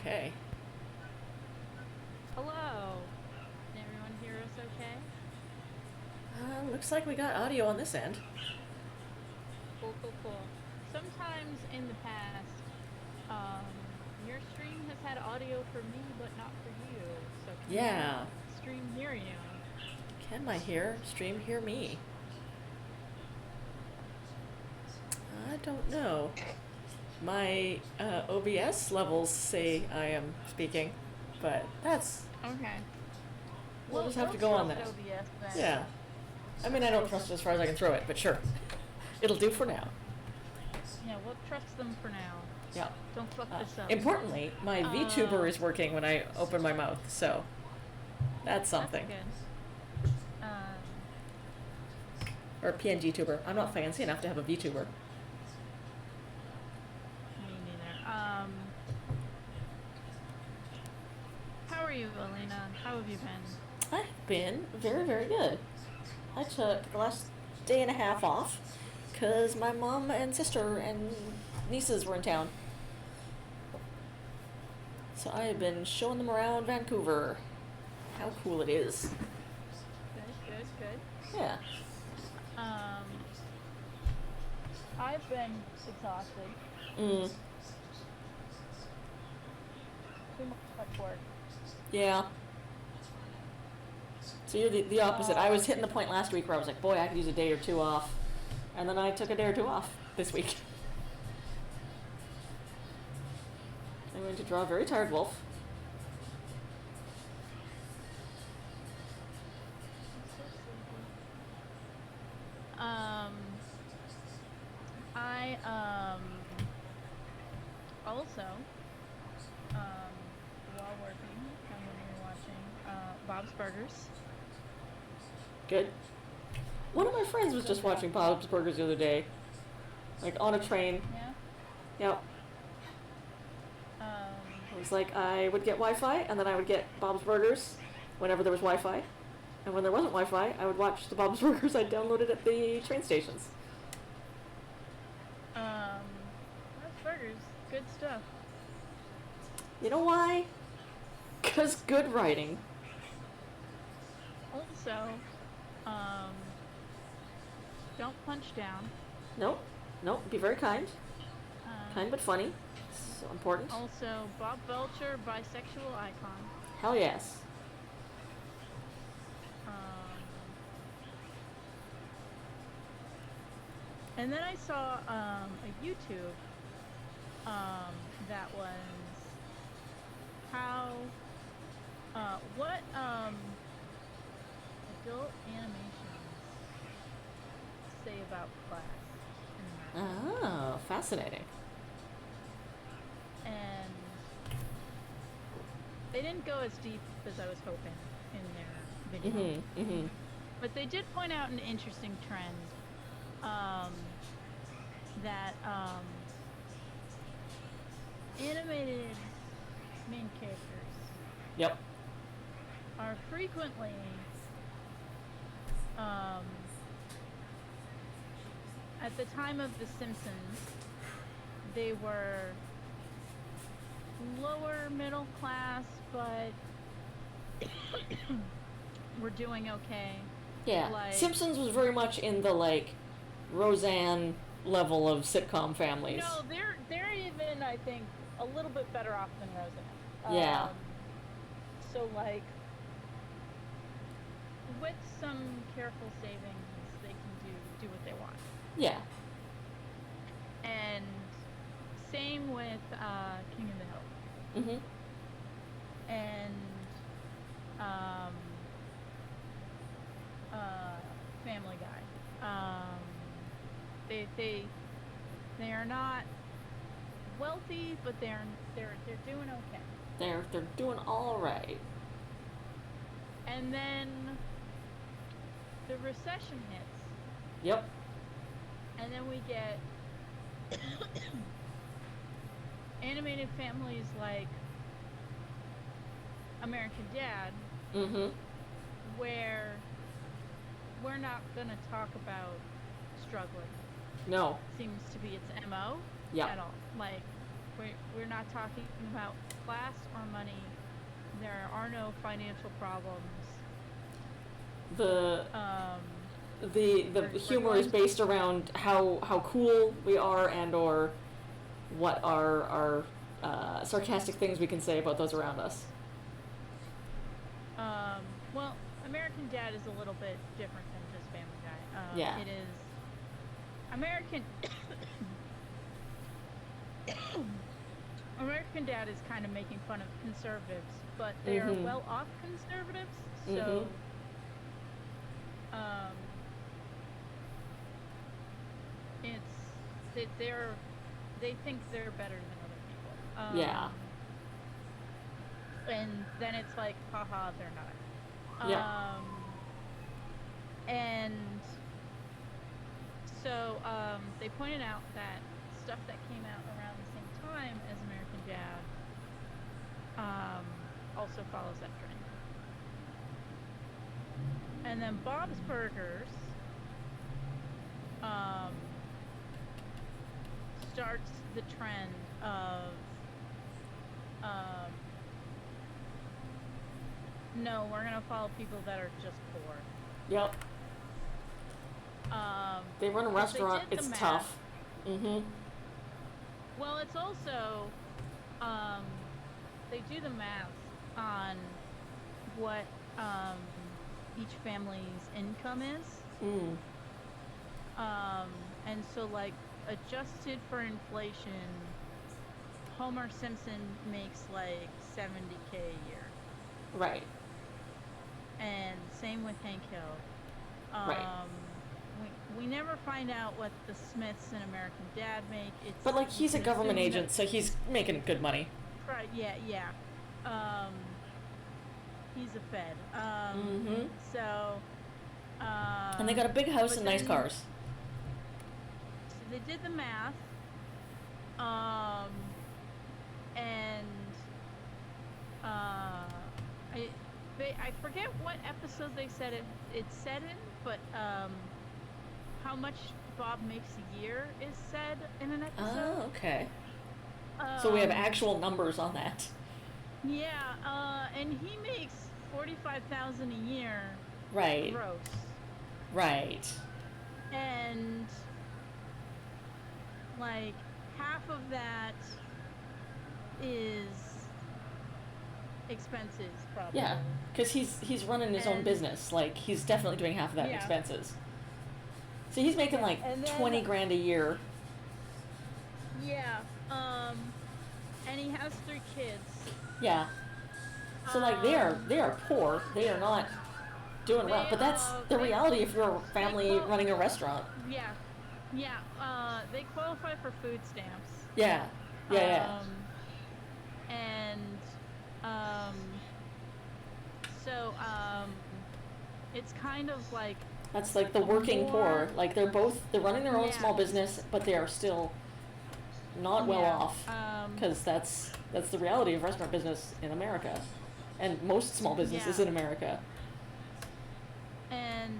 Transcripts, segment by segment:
Okay. Hello. Can everyone hear us okay? Looks like we got audio on this end. Cool, cool, cool. Sometimes in the past, your stream has had audio for me, but not for you. So can my Yeah. stream hear you? Can my stream hear me? I don't know. My OBS levels say I am speaking, but Okay. we'll We'll just have to we'll go on trust that. OBS then. Yeah. I mean, I don't trust it as far as I can throw it, but sure. It'll do for now. Yeah, we'll trust them for now. Yeah. Don't fuck this up. Importantly, my VTuber is working when I open my mouth, so that's That's something. good. Um, Or PNG tuber. I'm not fancy enough to have a VTuber. Me neither. How are you, Alina? How have you been? I've been very, very good. I took the last day and a half off because my mom and sister and nieces were in town. So I have been showing them around Vancouver. How cool it is. Good, good, good. Yeah. Um, I've been exhausted. Mm. Too much work. Yeah. So you're the opposite. I was hitting the point last week where I was like, boy, I could use a day or two off. And then I took a day or two off this week. I went to draw a very tired wolf. I'm so sleepy. Um, I also while working, I'm gonna be watching Bob's Burgers. Good. One of my friends was So just good. watching Bob's Burgers the other day. Like on a train. Yeah. Yep. Um, It was like I would get Wi-Fi and then I would get Bob's Burgers whenever there was Wi-Fi. And when there wasn't Wi-Fi, I would watch the Bob's Burgers I downloaded at the train stations. Bob's Burgers, good stuff. You know why? Because good writing. Also, um, don't punch down. Nope. Nope. Be very kind. Kind Um, but funny. So important. Also, Bob Belcher, bisexual icon. Hell yes. Um, and then I saw a YouTube that was how what adult animations say about class in America. Oh, fascinating. And they didn't go as deep as I was hoping in their video. Mm-hmm. Mm-hmm. But they did point out an interesting trend um, that animated main characters Yep. are frequently um, at the time of The Simpsons, they were lower middle class, but were doing okay. Yeah. Like, Simpsons was very much in the like Roseanne level of sitcom families. no, they're even, I think, a little bit better off than Roseanne. Yeah. So like, with some careful savings, they can do what they want. Yeah. And same with King of the Hill Mm-hmm. and um, Family Guy. They are not wealthy, but they're doing okay. They're doing all right. And then the recession hits, Yep. and then we get animated families like American Dad, Mm-hmm. where we're not gonna talk about struggling. No. Seems to be its MO Yeah. at all. Like we're not talking about class or money. There are no financial problems. The Um, the we're humor is going. based around how cool we are and or what are sarcastic things we can say about those around us. Well, American Dad is a little bit different than just Family Guy. Yeah. It is American. American Dad is kind of making fun of conservatives, but they are Mhm. well-off conservatives, Mhm. so um, it's they're they think they're better than other people. Yeah. And then it's like, haha, they're Yeah. not. And so they pointed out that stuff that came out around the same time as American Dad also follows that trend. And then Bob's Burgers um, starts the trend of um, no, we're gonna follow people that are just poor. Yep. They run a 'Cause they restaurant. did the It's math. tough. Mhm. Well, it's also um, they do the math on what each family's income is. Mm. And so like adjusted for inflation, Homer Simpson makes like 70K a year. Right. And same with Hank Hill. Right. We never find out what the Smiths and American Dad make. It's But like he's a can government assume agent, so he's making good money. Right, yeah. He's a Fed. Mhm. So And they got a big house but and nice then- cars. So they did the math. And I forget what episode they said it's said in, but how much Bob makes a year is said in an episode. Oh, okay. So we have Um, actual numbers on that. Yeah, and he makes 45,000 a year Right. gross, Right. and like half of that is expenses, probably. Yeah, because he's running his own And- business. Like he's definitely doing half of that in Yeah. expenses. So he's making like And then- 20 grand a year. Yeah. And he has 3 kids. Yeah. So like they are poor. They are not doing well. They, But that's the they- reality if you're a family qual- running a restaurant. Yeah. They qualify for food stamps. Yeah. Yeah. And so it's kind of like That's like the working poor. more- Like they're running their own Yeah. small business, but they are still not well Yeah, off. Because that's the reality of restaurant business in America, and most small businesses Yeah. in America and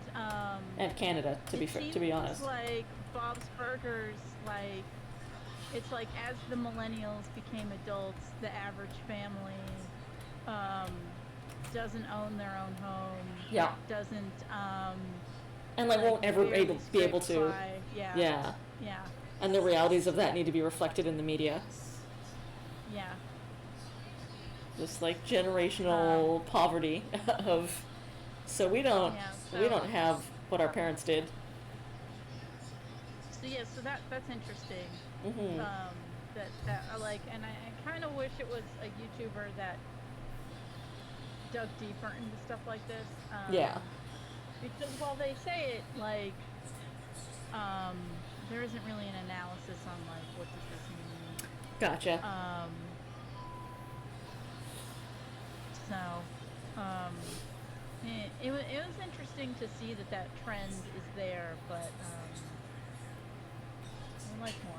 and Canada. To be it to be seems honest. like Bob's Burgers, like it's like as the millennials became adults, the average family doesn't own their own home. Yeah. Doesn't And like won't ever barely be able scrape to. by. Yeah. Yeah. Yeah. And the realities of that need to be reflected in the media. Yeah. Just like generational poverty of. So we don't Yeah, we so- don't have what our parents did. So yeah, so that's interesting. Mhm. That I like, and I kind of wish it was a YouTuber that dug deeper into stuff like this. Yeah. Because while they say it, like, there isn't really an analysis on like what does this mean. Gotcha. It was interesting to see that trend is there, but I like more.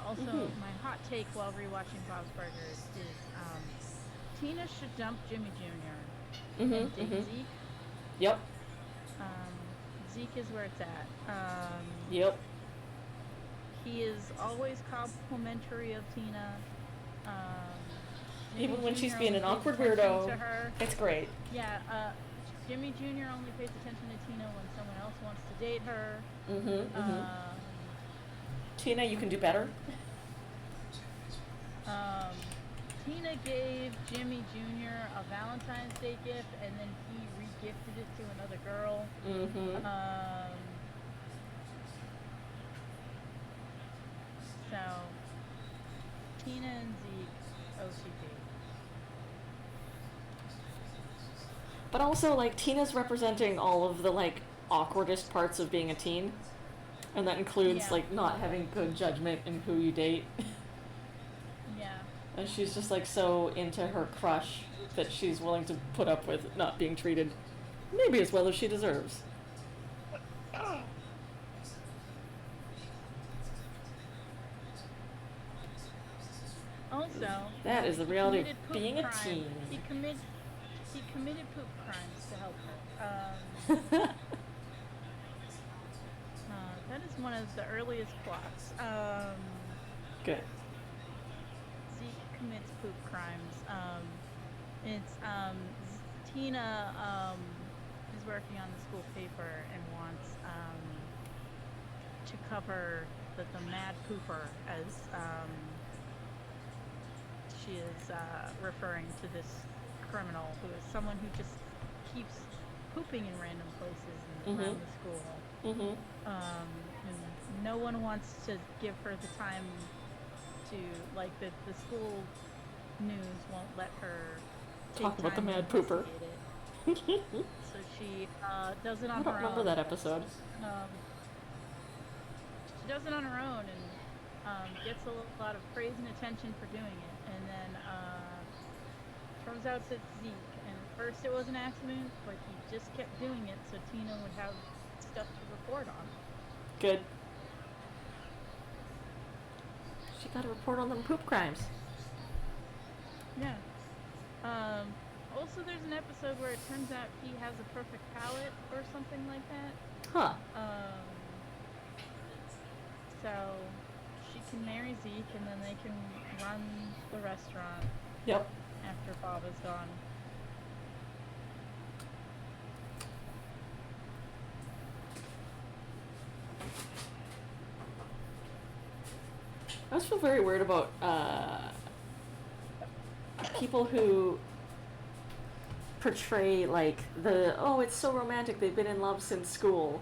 Also, Mhm. my hot take while rewatching Bob's Burgers is Tina should dump Jimmy Jr. Mhm. and date Mhm. Zeke. Yep. Zeke is where it's at. Yep. He is always complimentary of Tina. Jimmy Even when she's Jr. being only an pays awkward attention weirdo, to her. it's great. Yeah, Jimmy Jr. only pays attention to Tina when someone else wants to date her. Um, Tina, you can do better. um, Tina gave Jimmy Jr. a Valentine's Day gift, and then he re-gifted it to another girl. So Tina and Zeke, OTP. But also, like, Tina's representing all of the, like, awkwardest parts of being a teen. And that includes, Yeah. like, not having good judgment in who you date. Yeah. And she's just, like, so into her crush that she's willing to put up with not being treated maybe as well as she deserves. Also, That is the he reality of committed poop being a crimes. teen. He committed poop crimes to help her. That is one of the earliest plots. Good. Zeke commits poop crimes. It's Tina is working on the school paper and wants to cover the mad pooper, as she is referring to this criminal who is someone who just keeps pooping in random places around the school. And no one wants to give her the time to, like, the school news won't let her Talk about the time to mad pooper. investigate it. So she does it on I don't her remember own. that episode. She does it on her own and gets a lot of praise and attention for doing it. And then turns out it's Zeke. And at first it was an accident, but he just kept doing it so Tina would have stuff to report on. Good. She got to report on them poop crimes. Yeah. Also, there's an episode where it turns out he has a perfect palate or something like that. Huh. So she can marry Zeke, and then they can run the restaurant Yep. after Bob is gone. I always feel very weird about people who portray, like, it's so romantic, they've been in love since school.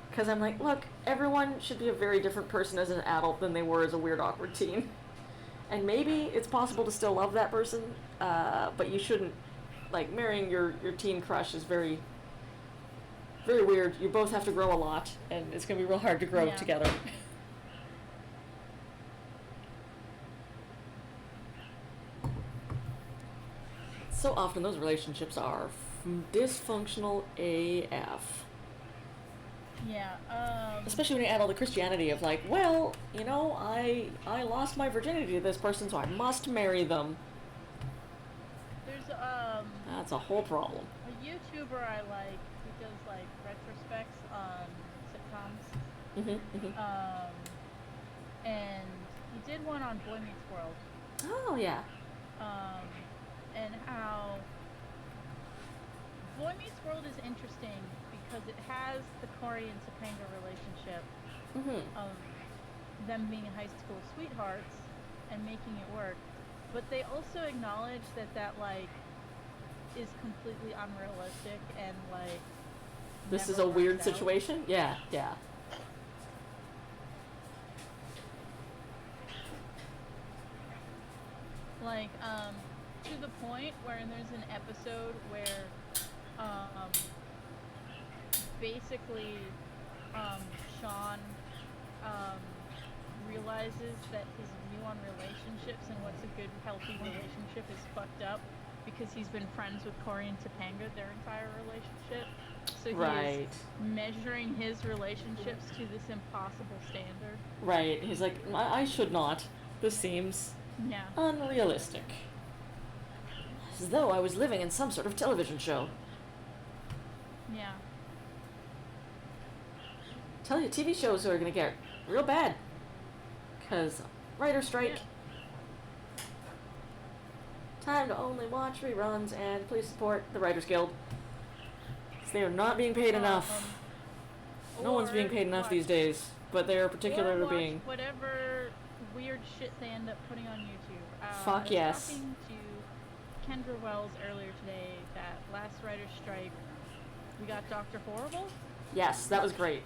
Because I'm like, look, everyone should be a very different person as an adult than they were as a weird, awkward teen. And maybe it's possible to still love that person, but you shouldn't, like, marrying your teen crush is very, very weird. You both have to grow a lot, and it's going to be real hard to grow together. So often those relationships are dysfunctional AF. Yeah. Especially when you add all the Christianity of, like, well, you know, I lost my virginity to this person, so I must marry them. There's That's a whole problem. a YouTuber I like who does, like, retrospects on sitcoms. And he did one on Boy Meets World. Oh, yeah. And how Boy Meets World is interesting because it has the Corey and Topanga relationship of them being high school sweethearts and making it work, but they also acknowledge that like is completely unrealistic and, like, This is never a weird works out. situation? Yeah, yeah. Like, to the point where there's an episode where, basically, Sean, realizes that his view on relationships and what's a good, healthy relationship is fucked up because he's been friends with Corey and Topanga their entire relationship. So he is measuring his relationships to this impossible standard. Right. He's like, I should not. This seems unrealistic. As though I was living in some sort of television show. Yeah. Tell you, TV shows are going to get real bad. Because writer strike. Time to only watch reruns, and please support the Writers Guild. 'Cause they are not being paid enough. No one's being paid enough these days, but they are particularly being. Whatever weird shit they end up putting on YouTube. Fuck yes. I was talking to Kendra Wells earlier today that last writer's strike, we got Dr. Horrible. Yes, that was great.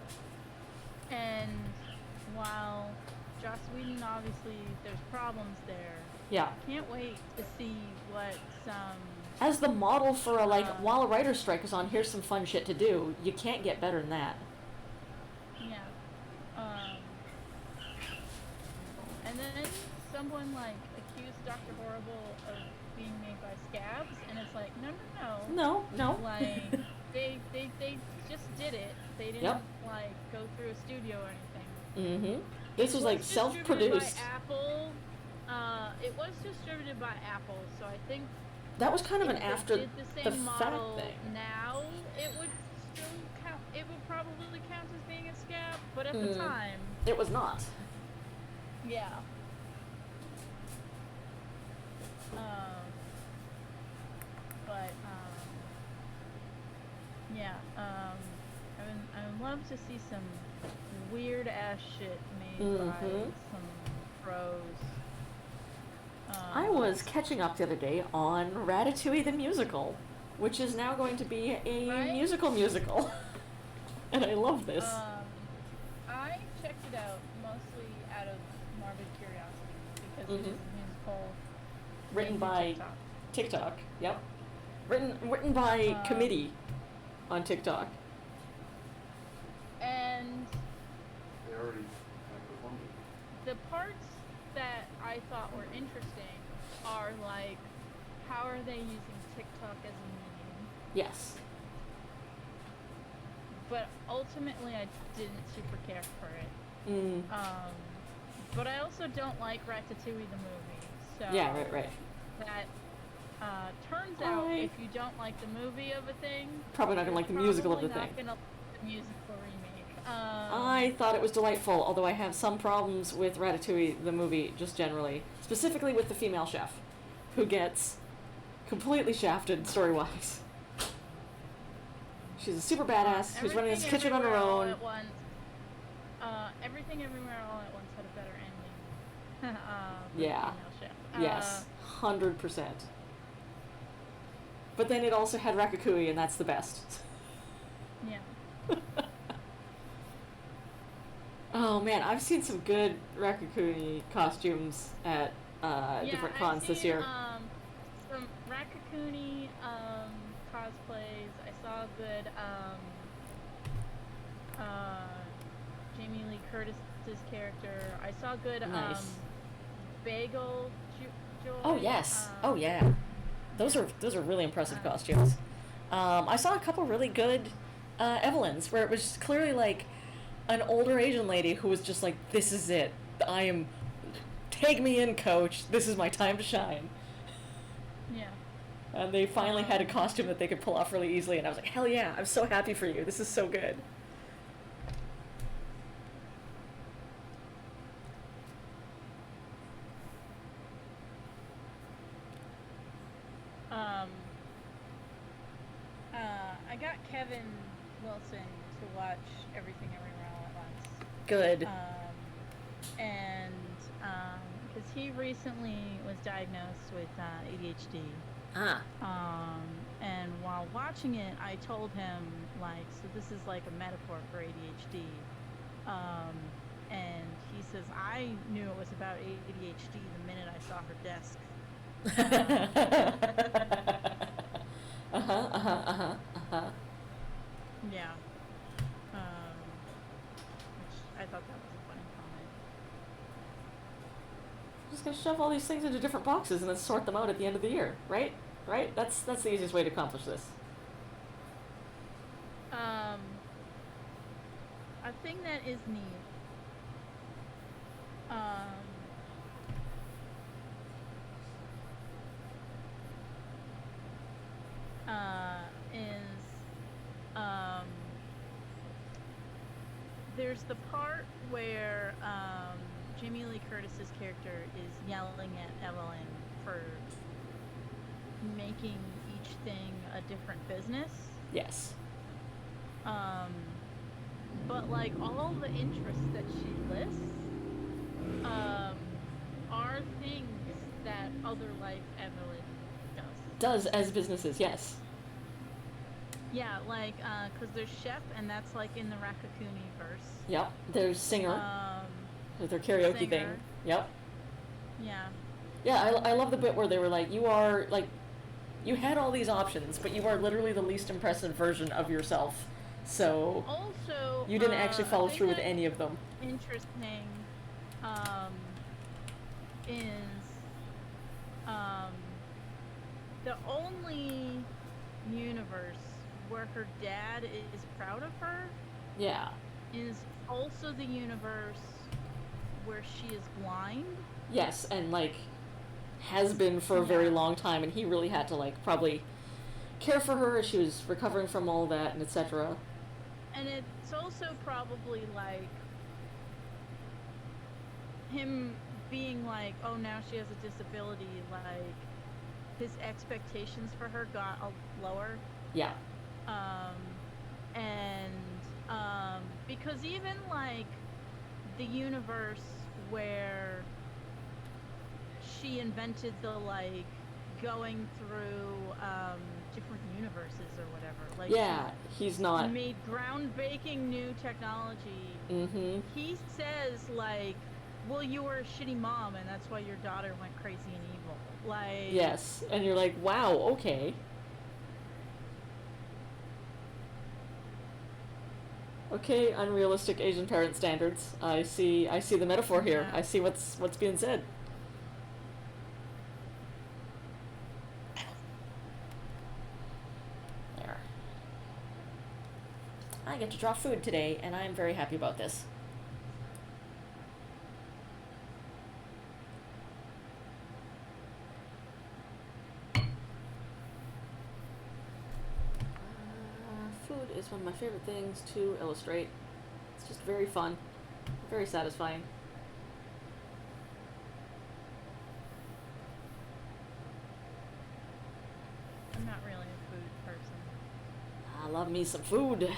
And while Joss Whedon, obviously, there's problems there. Yeah. Can't wait to see what some. As the model for while a writer's strike is on, here's some fun shit to do. You can't get better than that. Yeah. And then someone accused Dr. Horrible of being made by Scabs, and it's like, no. No. Like they just did it. They didn't go through a studio or anything. Mm-hmm. This was self-produced. By Apple. It was distributed by Apple, so I think that was kind of an after the same model thing. Now it would still count. It would probably count as being a Scab, but at the time it was not. Yeah. I would love to see some weird ass shit made by some pros. I was catching up the other day on Ratatouille the musical, which is now going to be a musical. And I love this. I checked it out mostly out of morbid curiosity because it is a musical written by TikTok. Yep. Written by committee on TikTok. And they already performed it. The parts that I thought were interesting are how are they using TikTok as a medium? Yes. But ultimately, I didn't super care for it. But I also don't like Ratatouille the movie. So yeah, right. That turns out if you don't like the movie of a thing, probably not gonna like the musical of the thing. Gonna like the musical remake. I thought it was delightful, although I have some problems with Ratatouille the movie just generally, specifically with the female chef, who gets completely shafted story-wise. She's a super badass who's running this kitchen on her own. Everything Everywhere All at Once had a better ending. Yeah. Chef. Yes. 100%. But then it also had Ratatouille, and that's the best. Yeah. Oh man, I've seen some good Ratatouille costumes at different cons this year. Some Ratatouille cosplays. I saw a good Jamie Lee Curtis's character. I saw a good nice. Bagel Joy. Oh yes. Oh yeah. Those are really impressive costumes. I saw a couple really good Evelyns where it was just clearly an older Asian lady who was just like, this is it. Take me in, coach. This is my time to shine. Yeah. And they finally had a costume that they could pull off really easily, and I was like, hell yeah, I'm so happy for you. This is so good. I got Kevin Wilson to watch Everything Everywhere All at Once. Good. And because he recently was diagnosed with ADHD. And while watching it, I told him so this is like a metaphor for ADHD. And he says, I knew it was about ADHD the minute I saw her desk. Yeah. Which I thought that was a funny comment. I'm just gonna shove all these things into different boxes and then sort them out at the end of the year, right? Right? That's the easiest way to accomplish this. A thing that is neat. There's the part where Jamie Lee Curtis's character is yelling at Evelyn for making each thing a different business. Yes. But like all the interests that she lists, are things that Other Life Evelyn does. Does as businesses, yes. Yeah, like, cause there's Chef, and that's like in the Rakakuni verse. Yep. There's Singer with their Singer. karaoke thing. Yep. Yeah. Yeah, I love the bit where they were like, you are, like, you had all these options, but you are literally the least impressive version of yourself. So Also, you didn't actually follow a thing through with that's any of them. interesting, is, the only universe where her dad is proud of her Yeah. is also the universe where she is blind. Yes, and like has been for a very Yeah. long time, and he really had to like probably care for her as she was recovering from all that and etc. And it's also probably like him being like, oh, now she has a disability, like his expectations for her got lower. Yeah. Because even like the universe where she invented the like going through different universes or whatever, like Yeah, he's not. made groundbreaking new technology. Mm-hmm. He says like, well, you were a shitty mom and that's why your daughter went crazy and evil. Like, Yes, and you're like, wow, okay. Okay, unrealistic Asian parent standards. I see the metaphor here. Yeah. I see what's being said. There. I get to draw food today, and I am very happy about this. Food is one of my favorite things to illustrate. It's just very fun, very satisfying. I'm not really a food person. I love me some food,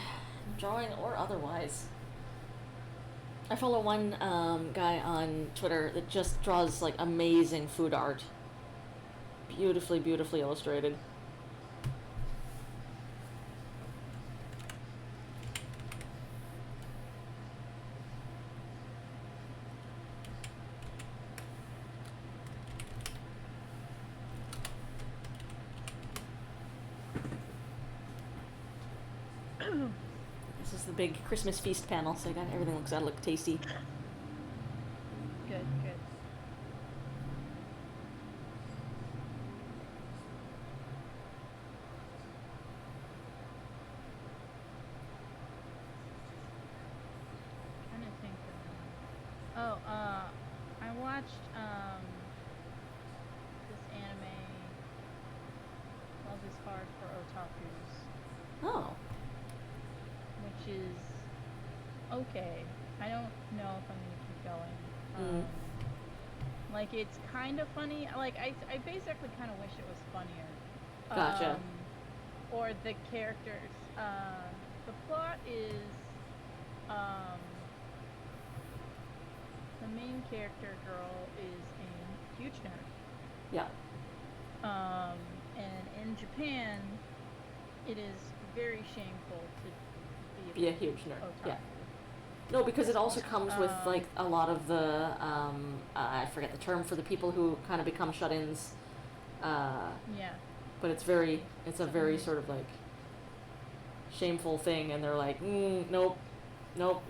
drawing or otherwise. I follow one guy on Twitter that just draws like amazing food art. Beautifully, beautifully illustrated. This is the big Christmas feast panel, so everything looks gotta look tasty. Good, good. Trying to think of I watched this anime, Love is Hard for Otakus, Oh. which is okay. I don't know if I'm gonna keep going. Mm. Like it's kind of funny. Like I basically kind of wish it was funnier. Gotcha. Or the characters. The plot is the main character girl is a huge nerd. Yeah. And in Japan, it is very shameful to Be a huge nerd. otaku. Yeah. No, because it also comes with like a lot of the I forget the term for the people who kind of become shut-ins. Yeah. But it's a very sort of like shameful thing, and they're like, nope,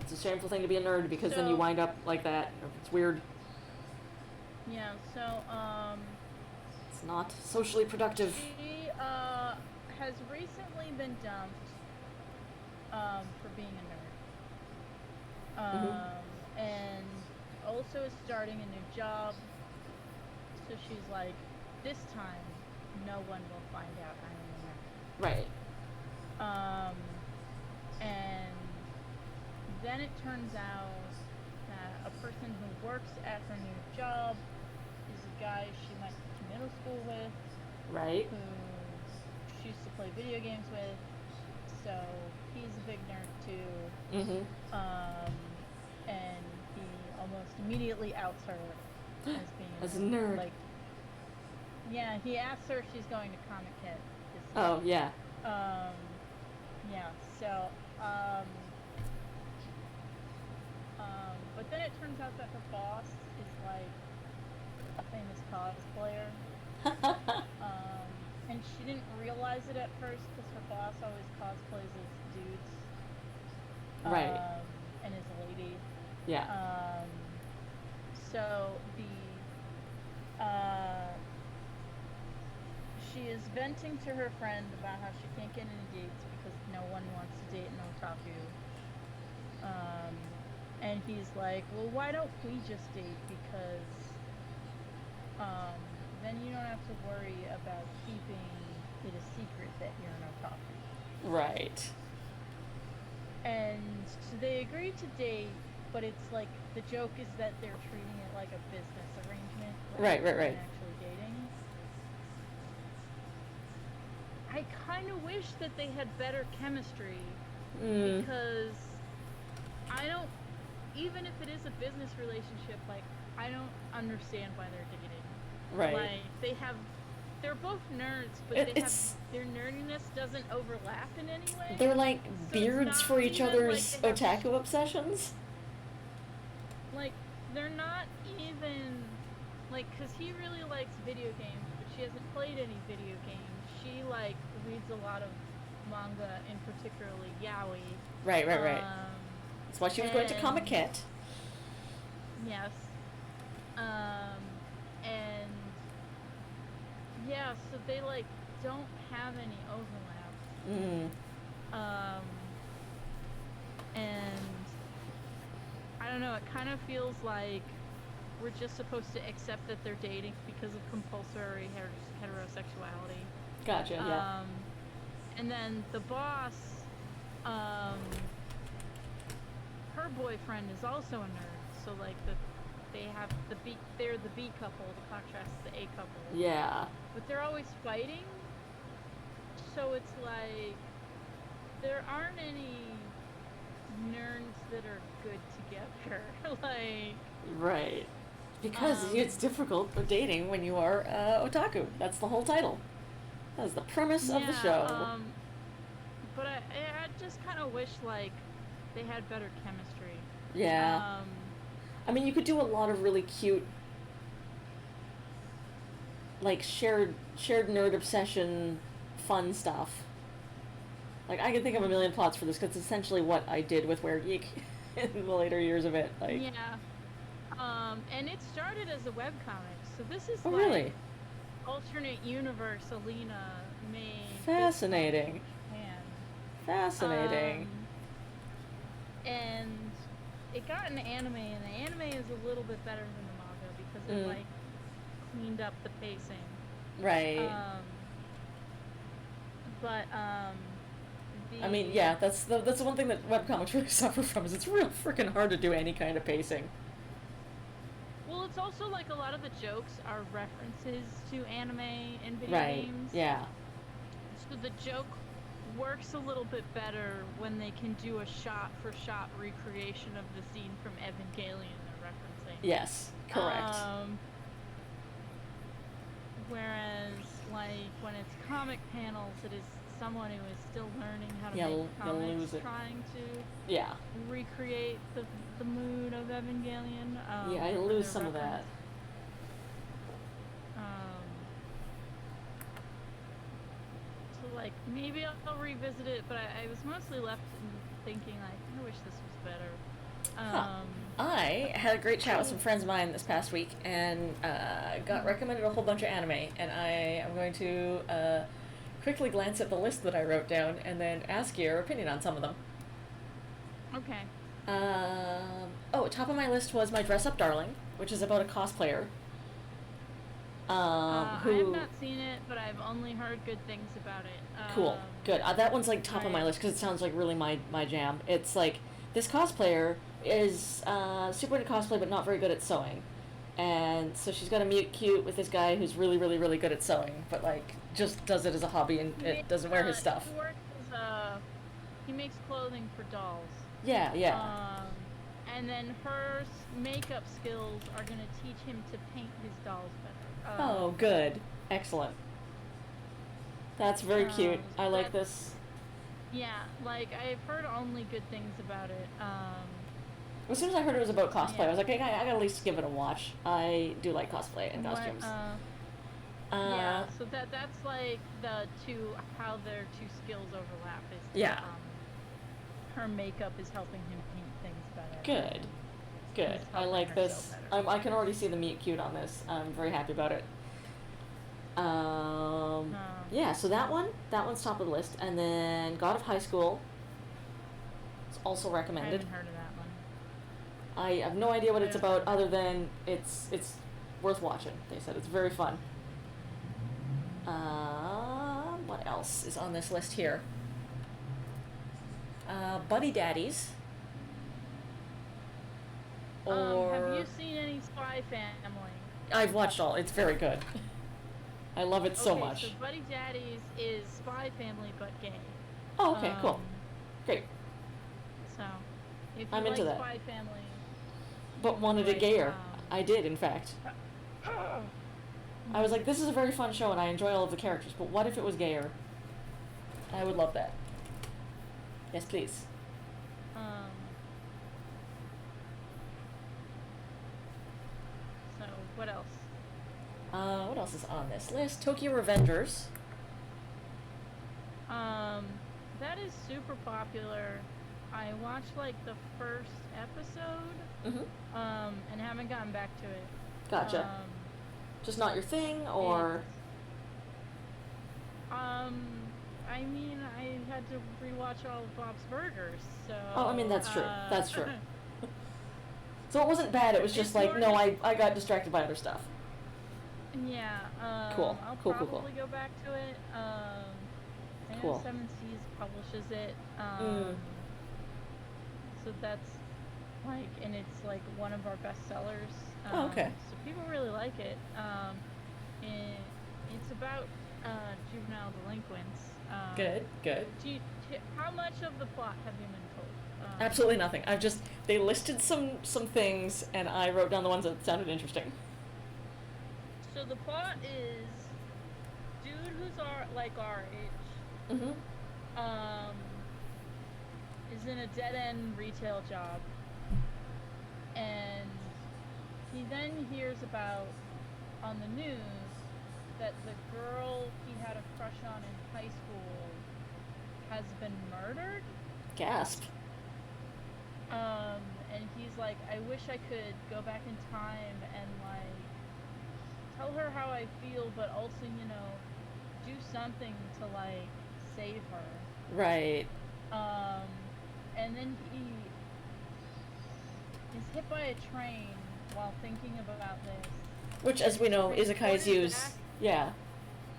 it's a shameful thing to be a nerd because then you So- wind up like that. It's weird. Yeah. So It's not socially productive. she has recently been dumped for being a nerd. And also is starting a new job. So she's like, this time, no one will find out I'm a nerd. Right. And then it turns out that a person who works at her new job is a guy she went to middle school with, Right. who she used to play video games with, so he's a big nerd too. Mm-hmm. And he almost immediately outs her as being As a nerd. Like, yeah, he asks her if she's going to Comic Kit this year. Oh, yeah. Yeah, so, but then it turns out that her boss is like a famous cosplayer. And she didn't realize it at first because her boss always cosplays as dudes. Right. And is a lady. Yeah. So she is venting to her friend about how she can't get any dates because no one wants to date an otaku. And he's like, well, why don't we just date? Because then you don't have to worry about keeping it a secret that you're an otaku. Right. And so they agree to date, but it's like the joke is that they're treating it like a business arrangement Right. than actually dating. I kind of wish that they had better chemistry because I don't, even if it is a business relationship, like, I don't understand why they're dating. Right. Like, they're both nerds, but their nerdiness doesn't overlap in any way. They're like So it's beards not for each even other's like they have otaku obsessions. Like, they're not even, like, because he really likes video games, but she hasn't played any video games. She, like, reads a lot of manga, and particularly yaoi. Right. That's why she was going to Comic Kit. Yes. And yeah, so they, like, don't have any overlap. And I don't know, it kind of feels like we're just supposed to accept that they're dating because of compulsory heterosexuality. Gotcha, yeah. And then the boss, her boyfriend is also a nerd, so like they're the B couple to contrast the A couple. Yeah. But they're always fighting, so it's like there aren't any nerds that are good together. Like, Right. Because it's difficult for dating when you are otaku. That's the whole title. That's the premise of the show. But I just kind of wish, like, they had better chemistry. Yeah. I mean, you could do a lot of really cute, like, shared nerd obsession, fun stuff. Like, I can think of a million plots for this, because it's essentially what I did with Where Geek in the later years of it. Like, Yeah. And it started as a webcomic, so this is oh, like really? alternate universe Alina made. Fascinating. Japan. Fascinating. And it got an anime, and the anime is a little bit better than the manga because it like cleaned up the pacing. Right. I mean, yeah, that's the one thing that webcomics really suffer from, is it's real freaking hard to do any kind of pacing. Well, it's also like a lot of the jokes are references to anime and video Right. games. Yeah. So the joke works a little bit better when they can do a shot-for-shot recreation of the scene from Evangelion they're referencing. Yes. Correct. Whereas, like, when it's comic panels, it is someone who is still learning how to Yeah, make you'll comics, lose it. trying to Yeah. recreate the mood of Evangelion. Yeah, I for lose their some of that. reference. So, like, maybe I'll revisit it, but I was mostly left thinking, like, I wish this was better. I had a great chat with some friends of mine this past week, and got recommended a whole bunch of anime, and I am going to quickly glance at the list that I wrote down and then ask your opinion on some of them. Okay. Top of my list was My Dress Up Darling, which is about a cosplayer. I have not seen it, but I've only heard good things about it. Cool, good. That one's like top of my list because it sounds like really my jam. It's like this cosplayer is super into cosplay but not very good at sewing, And so she's got a meet cute with this guy who's really, really, really good at sewing, but like just does it as a hobby and it doesn't wear his stuff. He works as he makes clothing for dolls. Yeah, yeah. And then her makeup skills are gonna teach him to paint his dolls better. Oh, good. Excellent. That's very cute. I like this. Yeah, like I've heard only good things about it. As soon as I heard it was about cosplay, I was like, I gotta at least give it a watch. I do like cosplay and costumes. Yeah, so that's like how their two skills overlap is that, yeah. Her makeup is helping him paint things better. Good. Good. I like this. I can already see the meet cute on this. I'm very happy about it. Yeah, so that one's top of the list, and then God of High School. It's also I recommended. haven't heard of that one. I have no idea what it's about other than it's worth watching. They said it's very fun. What else is on this list here? Buddy Daddies. Or have you seen any Spy Family? I've watched all. It's very good. I love it so Okay, much. So Buddy Daddies is Spy Family but gay. Oh, okay, cool. Great. So, if you I'm like into that. Spy Family, But wanted it like, gayer. I did, in fact. I was like, this is a very fun show and I enjoy all of the characters, but what if it was gayer? I would love that. Yes, please. So, what else? What else is on this list? Tokyo Revengers. That is super popular. I watched like the first episode, and haven't gotten back to it. Gotcha. Just not your thing, or? I mean, I had to rewatch all of Bob's Burgers, so. Oh, I mean, that's true. That's true. So it wasn't bad, it was just like, no, I got distracted by other stuff. Yeah, Cool. I'll Cool. probably go back to it. I know Cool. Seven Seas publishes it. So that's like, and it's like one of our best sellers. Oh, okay. So people really like it. And it's about juvenile delinquents. Good. How much of the plot have you been told? Absolutely nothing. They listed some things, and I wrote down the ones that sounded interesting. So the plot is, dude who's like our age, is in a dead-end retail job, and he then hears about on the news that the girl he had a crush on in high school has been murdered. Gasp. And he's like, I wish I could go back in time and like tell her how I feel, but also, do something to like save her. Right. And then he is hit by a train while thinking about this. Which, as we know, They izakais report use, it back. yeah,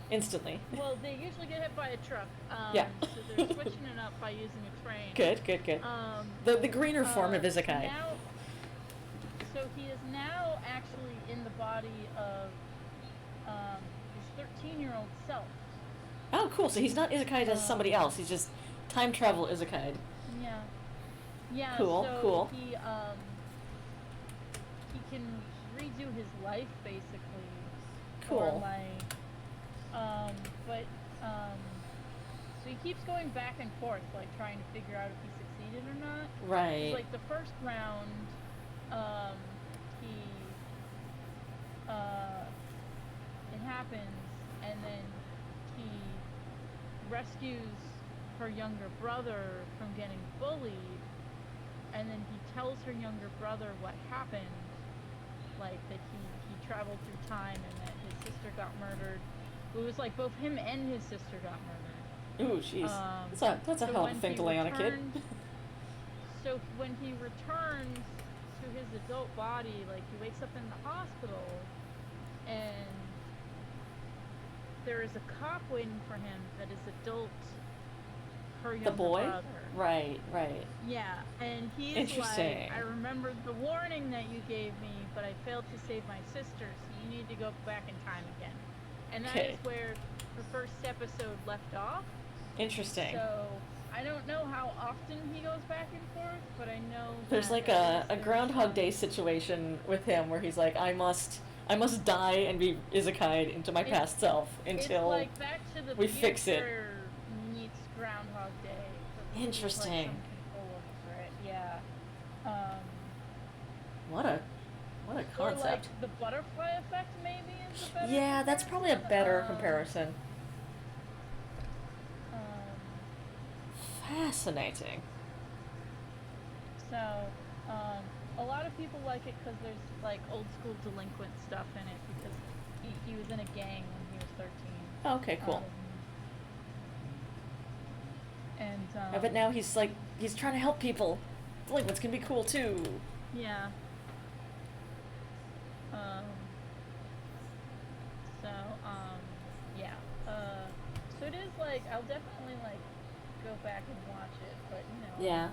instantly. Well, they usually get hit by a truck. Yeah. So they're switching it up by using a train. Good. The greener form of izakai. So he is now actually in the body of his 13-year-old self. Oh, cool. So he's not izakai as somebody else. He's just time travel izakai. Yeah. Cool. So Cool. He can redo his life basically. Cool. Or like, so he keeps going back and forth, like trying to figure out if he succeeded or not. Right. Like the first round, it happens, and then he rescues her younger brother from getting bullied, and then he tells her younger brother what happened, like that he traveled through time and that his sister got murdered. It was like both him and his sister got murdered. Ooh, jeez. That's a hell of a thing to lay on a kid. So when he returns to his adult body, like he wakes up in the hospital, and there is a cop waiting for him that is adult, her younger boy? brother. Right, right. Yeah, and he's Interesting. like, I remembered the warning that you gave me, but I failed to save my sister, so you need to go back in time again. And that Okay. is where the first episode left off. Interesting. So I don't know how often he goes back and forth, but I know There's that like at least a there's Groundhog some- Day situation with him where he's like, I must die and be isekai'd into my It's- past self It's until like Back to the we fix it. Future meets Groundhog Day. but with, Interesting. Like, some control over it. Yeah. what a Or concept. like the butterfly effect, maybe is a better. Yeah, that's probably a better comparison. comparison. Um, Fascinating. so, a lot of people like it because there's like old school delinquent stuff in it because he was in a gang when he was 13. Okay, cool. And I bet now he's trying to help people. Delinquents can be cool too. yeah. Yeah. So it is like I'll definitely like go back and watch it, but Yeah.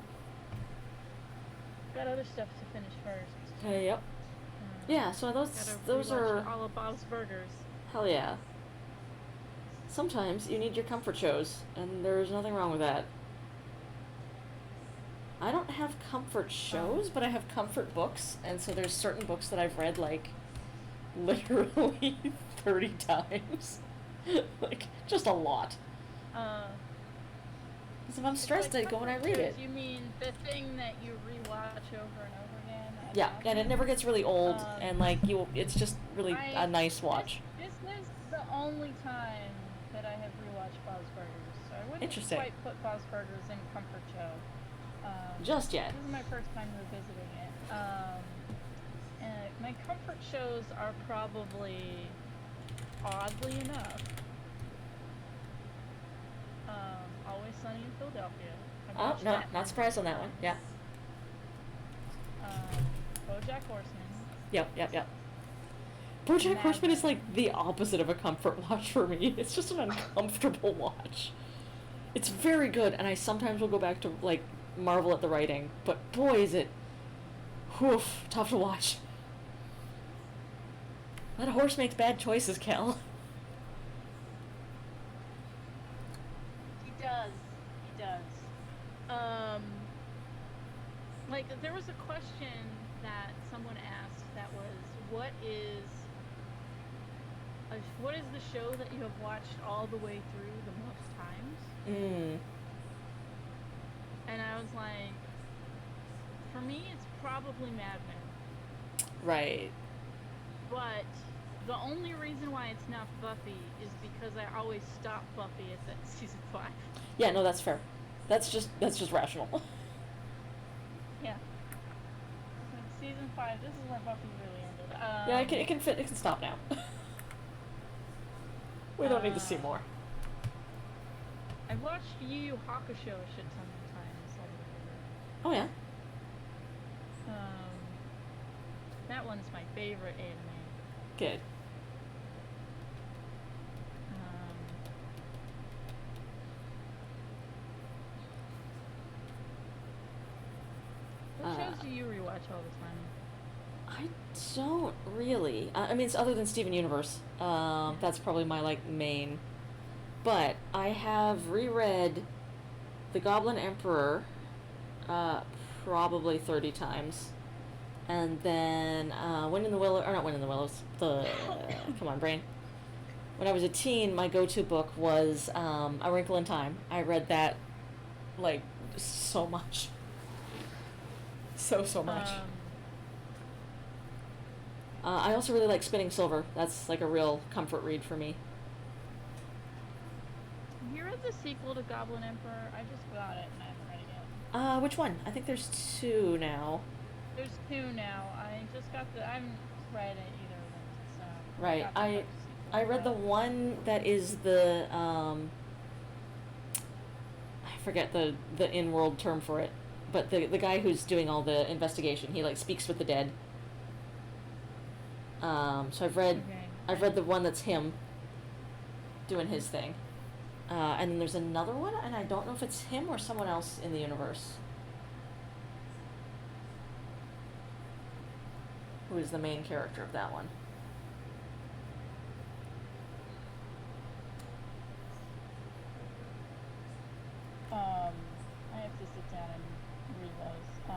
got other stuff to finish first. Yep. Yeah. So Gotta those rewatch are all of Bob's Burgers. hell yeah. Sometimes you need your comfort shows, and there's nothing wrong with that. I don't have comfort shows, but I have comfort books, and so there's certain books that I've read like literally 30 times. Like just a lot. Because if I'm stressed, I go and I read it. You mean the thing that you rewatch over and over again? ad Yeah, and it nauseam? never gets really old, and like it's just really I- a nice watch. This is the only time that I have rewatched Bob's Burgers, so I wouldn't Interesting. quite put Bob's Burgers in comfort show. Just yet. This is my first time revisiting it. And my comfort shows are probably, oddly enough, Always Sunny in Philadelphia. I've Oh, watched no, that not surprised on that one. Yeah. BoJack Horseman. Yep. BoJack Mad Horseman is Men. like the opposite of a comfort watch for me. It's just an uncomfortable watch. It's very good, and I sometimes will go back to like marvel at the writing, but boy is it, tough to watch. That horse makes bad choices, Kel. He does. Like there was a question that someone asked that was, what is the show that you have watched all the way through the most times? And I was like, for me, it's probably Mad Men. Right. But the only reason why it's not Buffy is because I always stop Buffy at that season 5. Yeah, no, that's fair. That's just rational. Yeah. Like season 5, this is where Buffy really ended. Yeah, it can stop now. We don't need to see more. I've watched Yu Yu Hakusho a shit ton of times. Oh yeah. That one's my favorite anime. Good. What shows do you rewatch all the time? I don't really. I mean, it's other than Steven Universe. That's probably my like main. But I have reread The Goblin Emperor probably 30 times. And then Wind in the Willows, or not Wind in the Willows, come on, brain. When I was a teen, my go-to book was A Wrinkle in Time. I read that like so much. So much. I also really like Spinning Silver. That's like a real comfort read for me. Have you read the sequel to Goblin Emperor? I just got it and I haven't read it yet. Which one? I think there's 2 now. There's 2 now. I just got I haven't read it either of them. So Right. got the I sequel, read the but- one that is the I forget the in-world term for it, but the guy who's doing all the investigation, he like speaks with the dead. So I've read Okay. the one that's him doing his thing. And then there's another one, and I don't know if it's him or someone else in the universe. Who is the main character of that one? I have to sit down and read those.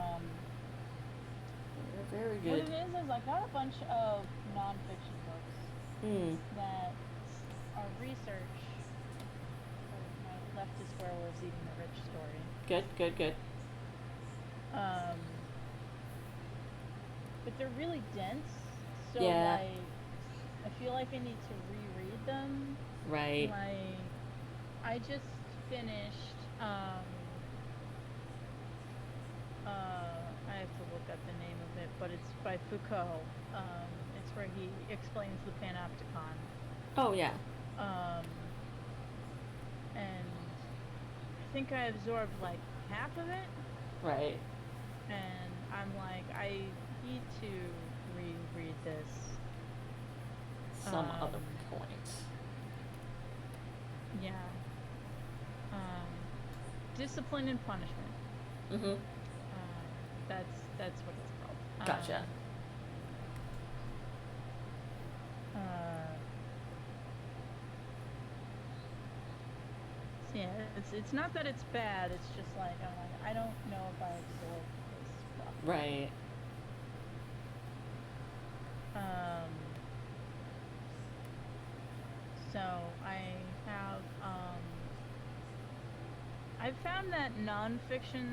They're very What good. it is I got a bunch of nonfiction books Hmm. that are research for my leftist werewolves eating the rich story. Good, good, good. Um, but they're really dense, so Yeah. like I feel like I need to reread them. Right. Like I just finished I have to look up the name of it, but it's by Foucault. It's where he explains the Panopticon. Oh, yeah. Um, and I think I absorbed like half of it, Right. and I'm like, I need to reread this. Some other Um, point. Yeah. Discipline and Punishment. Mm-hmm. That's what it's called. Gotcha. So yeah, it's not that it's bad. It's just like I don't know if I absorb this properly. Right. So I have I've found that nonfiction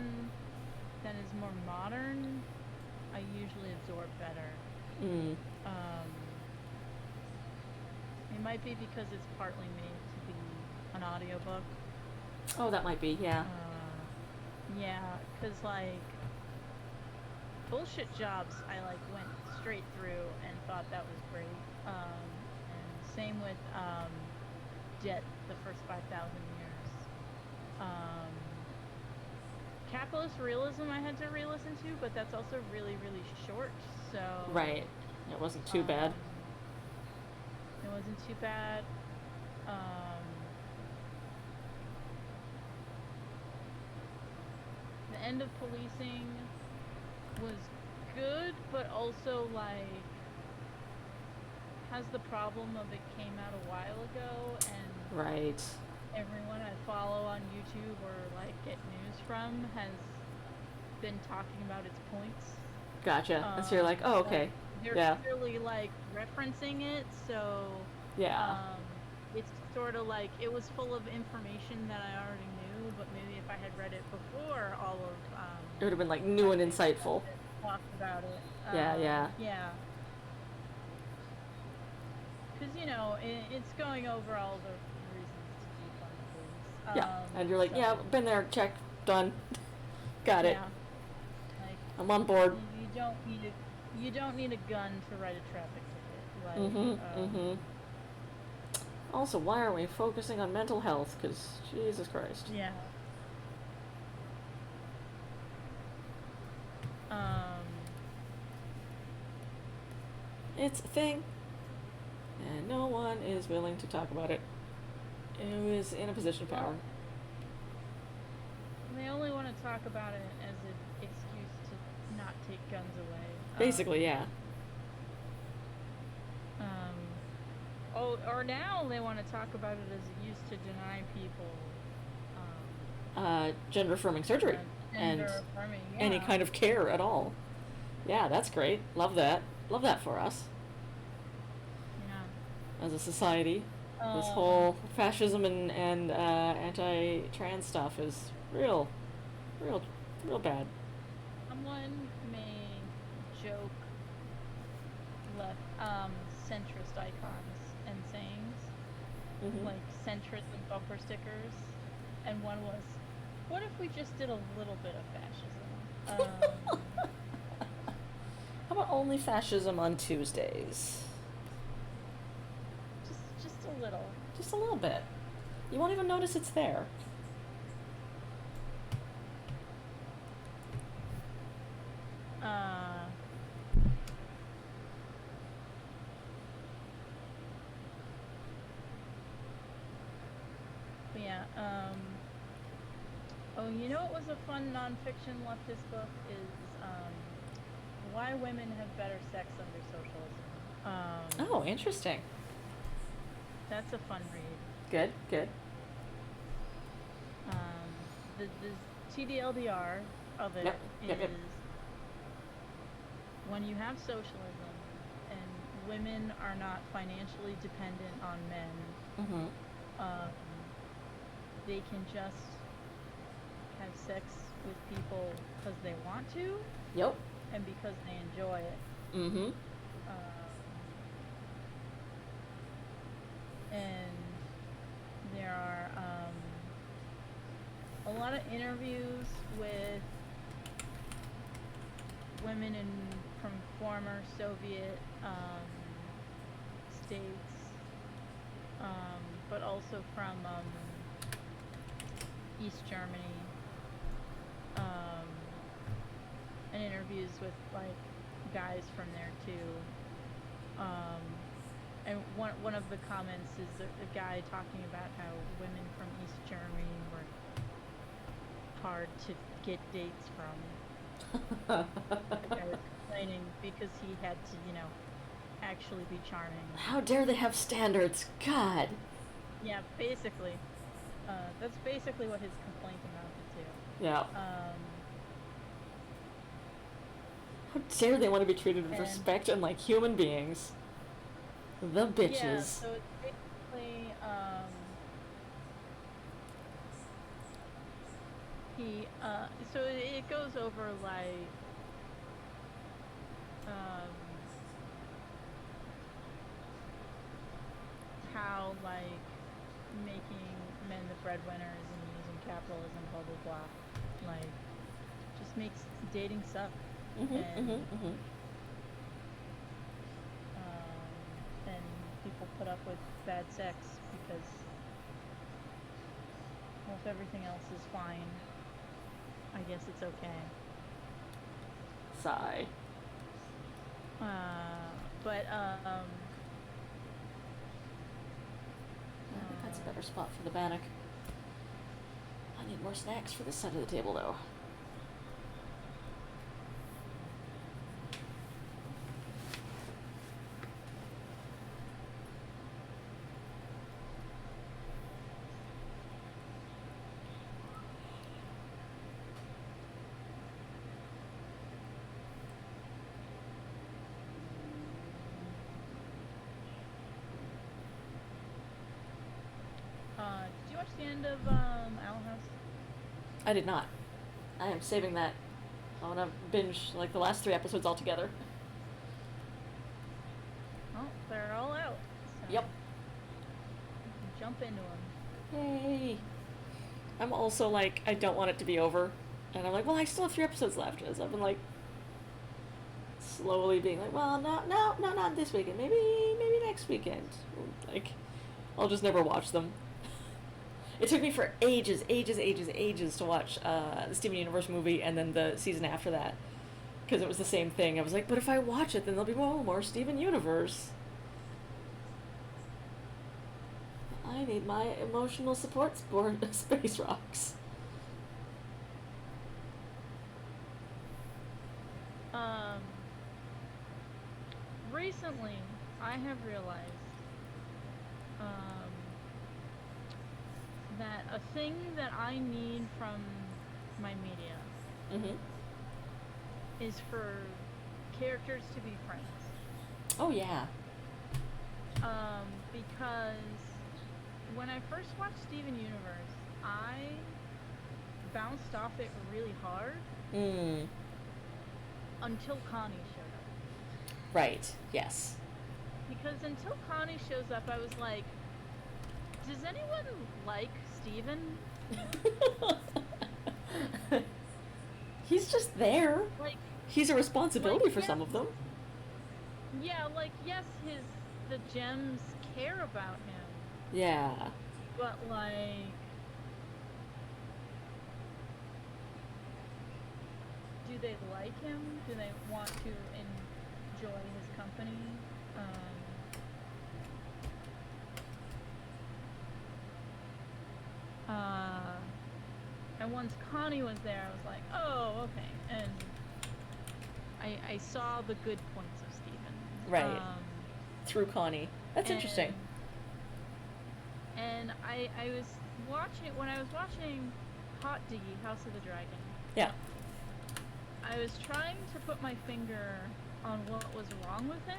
that is more modern, I usually absorb better. Mm. It might be because it's partly made to be an audiobook. Oh, that might be, yeah. Yeah, because like Bullshit Jobs, I like went straight through and thought that was great. And same with Jet, the first 5,000 years. Capitalist Realism I had to re-listen to, but that's also really, really short, so... Right. It wasn't too bad. It wasn't too bad. The End of Policing was good, but also, like, has the problem of it came out a while ago, and... Right. Everyone I follow on YouTube or like get news from has been talking about its points. Gotcha. And so you're like, oh, okay. They're Yeah. clearly like referencing it, so Yeah. it's sort of like it was full of information that I already knew, but maybe if I had read it before all of It would have been like new and insightful. talked about it. Yeah. Yeah. Because it's going over all the reasons to defund the police. Yeah. And you're like, so- yeah, been there, check, done. Got it. Yeah. Like I'm on board. you don't need a gun to write a traffic ticket. Like, Mm-hmm. Also, why are we focusing on mental health? Because, Jesus Christ. Yeah. It's a thing. And no one is willing to talk about it. Who is in a position of power. They only want to talk about it as an excuse to not take guns away. Basically, yeah. Or now they want to talk about it as a use to deny people Gender affirming surgery. And gender affirming, any yeah. kind of care at all. Yeah, that's great. Love that. Love that for us Yeah. as a society. This whole fascism and anti-trans stuff is real bad. Someone may joke centrist icons and sayings, Mm-hmm. like centrist and bumper stickers, and one was, what if we just did a little bit of fascism? How about only fascism on Tuesdays? Just a little. Just a little bit. You won't even notice it's there. But yeah, you know what was a fun nonfiction leftist book is Why Women Have Better Sex Under Socialism. Oh, interesting. That's a fun read. Good, good. The TDLDR of it Yep, yep, yep. is when you have socialism and women are not financially dependent on men, Mm-hmm. um, they can just have sex with people because they want to Yep. and because they enjoy it. Mm-hmm. And there are a lot of interviews with women from former Soviet states, but also from East Germany, and interviews with like guys from there too. And one of the comments is a guy talking about how women from East Germany were hard to get dates from. The guy was complaining because he had to, actually be charming. How dare they have standards? God. Yeah, basically. That's basically what his complaint amounted to. Yeah. Um, How dare they want to be treated with and- respect and like human beings? The bitches. Yeah, so it's basically, so it goes over like, how like making men the breadwinners and using capitalism, blah blah blah, like just makes dating suck. Mm-hmm, and mm-hmm. and people put up with bad sex because, well, if everything else is fine, I guess it's okay. Sigh. But I think that's a better spot for the bannock. I need more snacks for this side of the table, though. did you watch the end of Owl House? I did not. I am saving that. I want to binge like the last 3 episodes all together. Oh, they're all out. So Yep. you can jump into them. Yay. I'm also like, I don't want it to be over. And I'm like, well, I still have 3 episodes left. As I've been like, slowly being like, well, no, not this weekend. Maybe next weekend. Like, I'll just never watch them. It took me for ages to watch the Steven Universe movie and then the season after that. Because it was the same thing. I was like, but if I watch it, then there'll be more Steven Universe. I need my emotional support space rocks. Recently, I have realized that a thing that I need from my media Mm-hmm. is for characters to be friends. Oh, yeah. Because when I first watched Steven Universe, I bounced off it really hard until Connie showed up. Right. Yes. Because until Connie shows up, I was like, does anyone like Steven? He's just there. Like, He's a responsibility like, for yeah. some of them. yeah, like, yes, the gems care about him, Yeah. but like, do they like him? Do they want to enjoy his company? And once Connie was there, I was like, oh, okay. And I saw the good points of Steven. Right. Through Connie. That's interesting. And I was watching, when I was watching Hot Diggy, House of the Dragon, Yeah. I was trying to put my finger on what was wrong with it,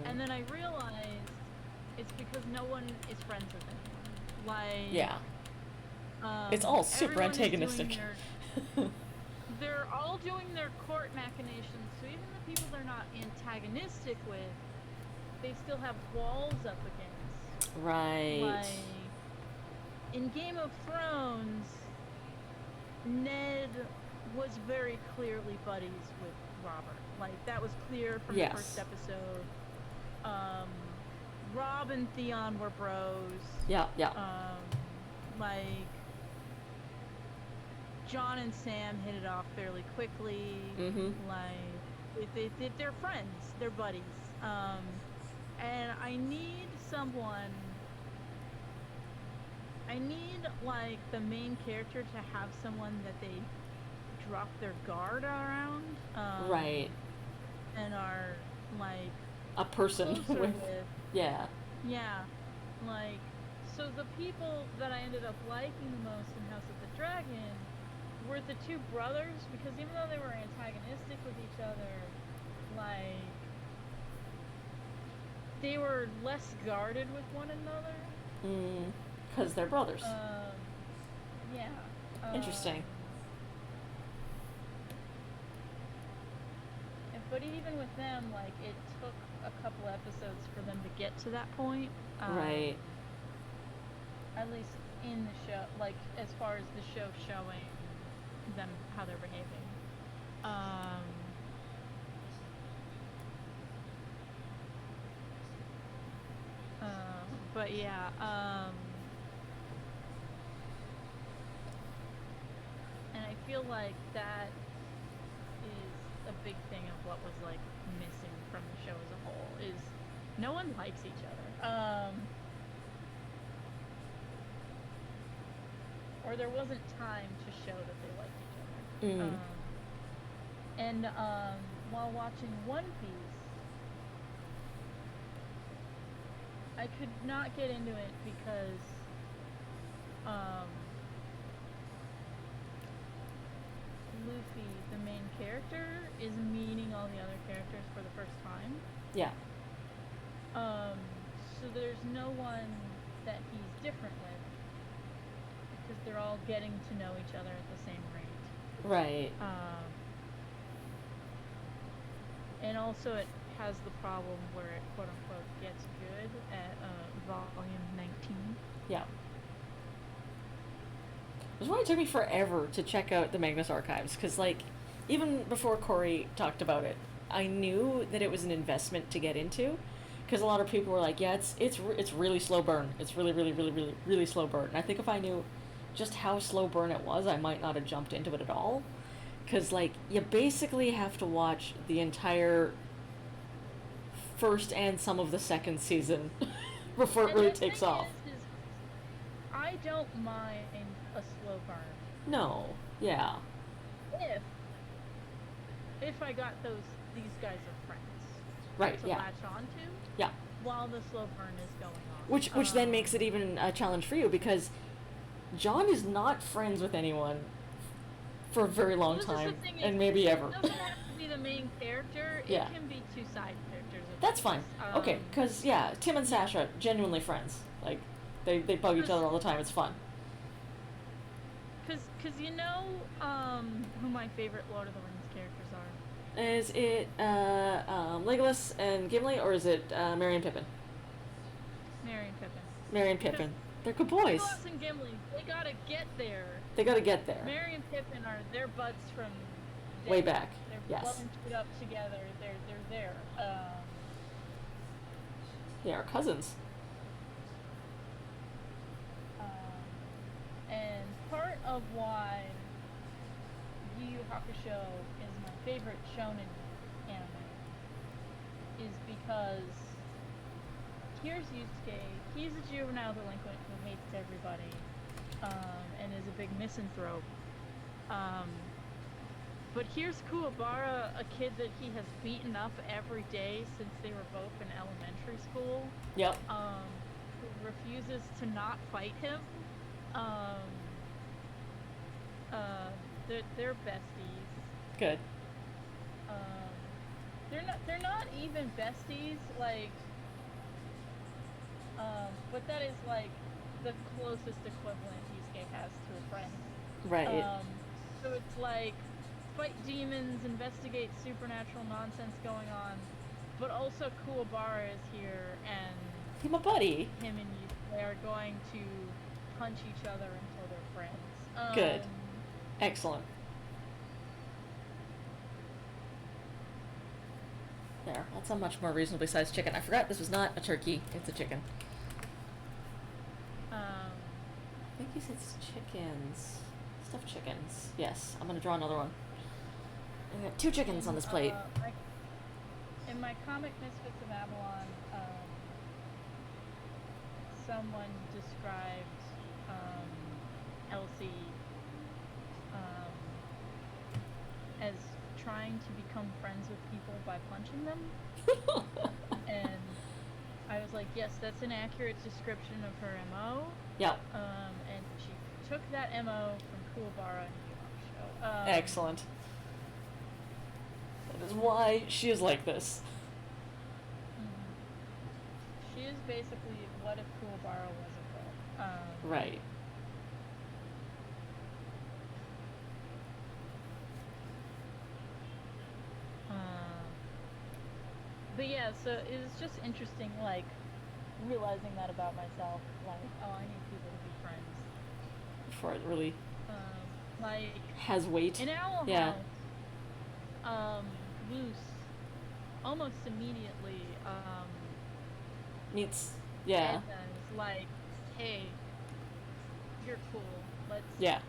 and then I realized it's because no one is friends with anyone. Like, Yeah. It's all super everyone is antagonistic. doing they're all doing their court machinations, so even the people they're not antagonistic with, they still have walls up against. Right. Like, in Game of Thrones, Ned was very clearly buddies with Robert. Like, that was clear from Yes. the first episode. Rob and Theon were bros. Yeah, yeah. Like, John and Sam hit it off fairly quickly. Like, they're friends. They're buddies. And I need someone... I need, like, the main character to have someone that they drop their guard around. Right. And are, like... A person closer with... Yeah. Yeah. Like, so the people that I ended up liking the most in House of the Dragon were the two brothers, because even though they were antagonistic with each other, like, they were less guarded with one another. Because they're brothers. Yeah. Interesting. But even with them, like, it took a couple episodes for them to get to that point. Right. At least in the show, like, as far as the show showing them how they're behaving. But yeah, and I feel like that is a big thing of what was, like, missing from the show as a whole, is no one likes each other. Or there wasn't time to show that they liked each other. And while watching One Piece, I could not get into it because Luffy, the main character, is meeting all the other characters for the first time. Yeah. So there's no one that he's different with, because they're all getting to know each other at the same rate. Right. And also it has the problem where it quote-unquote gets good at volume 19. Yeah. That's why it took me forever to check out the Magnus Archives, because, like, even before Corey talked about it, I knew that it was an investment to get into, because a lot of people were like, yeah, it's really slow burn. It's really, really, really, really, really slow burn. And I think if I knew just how slow burn it was, I might not have jumped into it at all, because, like, you basically have to watch the entire first and some of the second season before it really takes off. Is I don't mind a slow burn. No. Yeah. If I got these guys are friends. Right, to yeah. latch onto. Yeah. While the slow burn is going on. Which then makes it even a challenge for you, because John is not friends with anyone for a very long time, and maybe ever. It doesn't have to be the main character. Yeah. It can be two side characters. That's fine. Okay, because, yeah, Tim and Sasha, genuinely friends. Like, they bug each other all the time. It's fun. Because you know who my favorite Lord of the Rings characters are? Is it Legolas and Gimli, or is it Merry and Pippin? Merry and Pippin. Merry and Pippin. They're good boys. Legolas and Gimli, they gotta get there. They gotta get there. Merry and Pippin are their buds from way back. They're Yes. blowing up together. They're there. They are cousins. And part of why Yu Yu Hakusho is my favorite shonen anime is because here's Yusuke. He's a juvenile delinquent who hates everybody. and is a big misanthrope. Um, but here's Kuwabara, a kid that he has beaten up every day since they were both in elementary school, Yep. who refuses to not fight him. Um, they're besties. Good. Um, they're not even besties, like, but that is like the closest equivalent Yusuke has to a friend. Right. So it's like fight demons, investigate supernatural nonsense going on, but also Kuwabara is here, and He's my buddy. him and Yusuke are going to punch each other until they're friends. Good. Excellent. There. That's a much more reasonably sized chicken. I forgot this was not a turkey. It's a chicken. I think he said chickens. Stuffed chickens. Yes. I'm gonna draw another one. I got 2 chickens on this plate. In my comic Misfits of Avalon, someone described Elsie as trying to become friends with people by punching them. And I was like, yes, that's an accurate description of her MO. Yep. And she took that MO from Kuwabara and Yu Hakusho. Excellent. That is why she is like this. She is basically what if Kuwabara was a girl. Right. But yeah, so it was just interesting, like, realizing that about myself. Like, oh, I need people to be friends. Before it really Like, has weight. in Owl Yeah. House, Luce almost immediately Meets. Yeah. is like, hey, you're cool. Let's Yeah.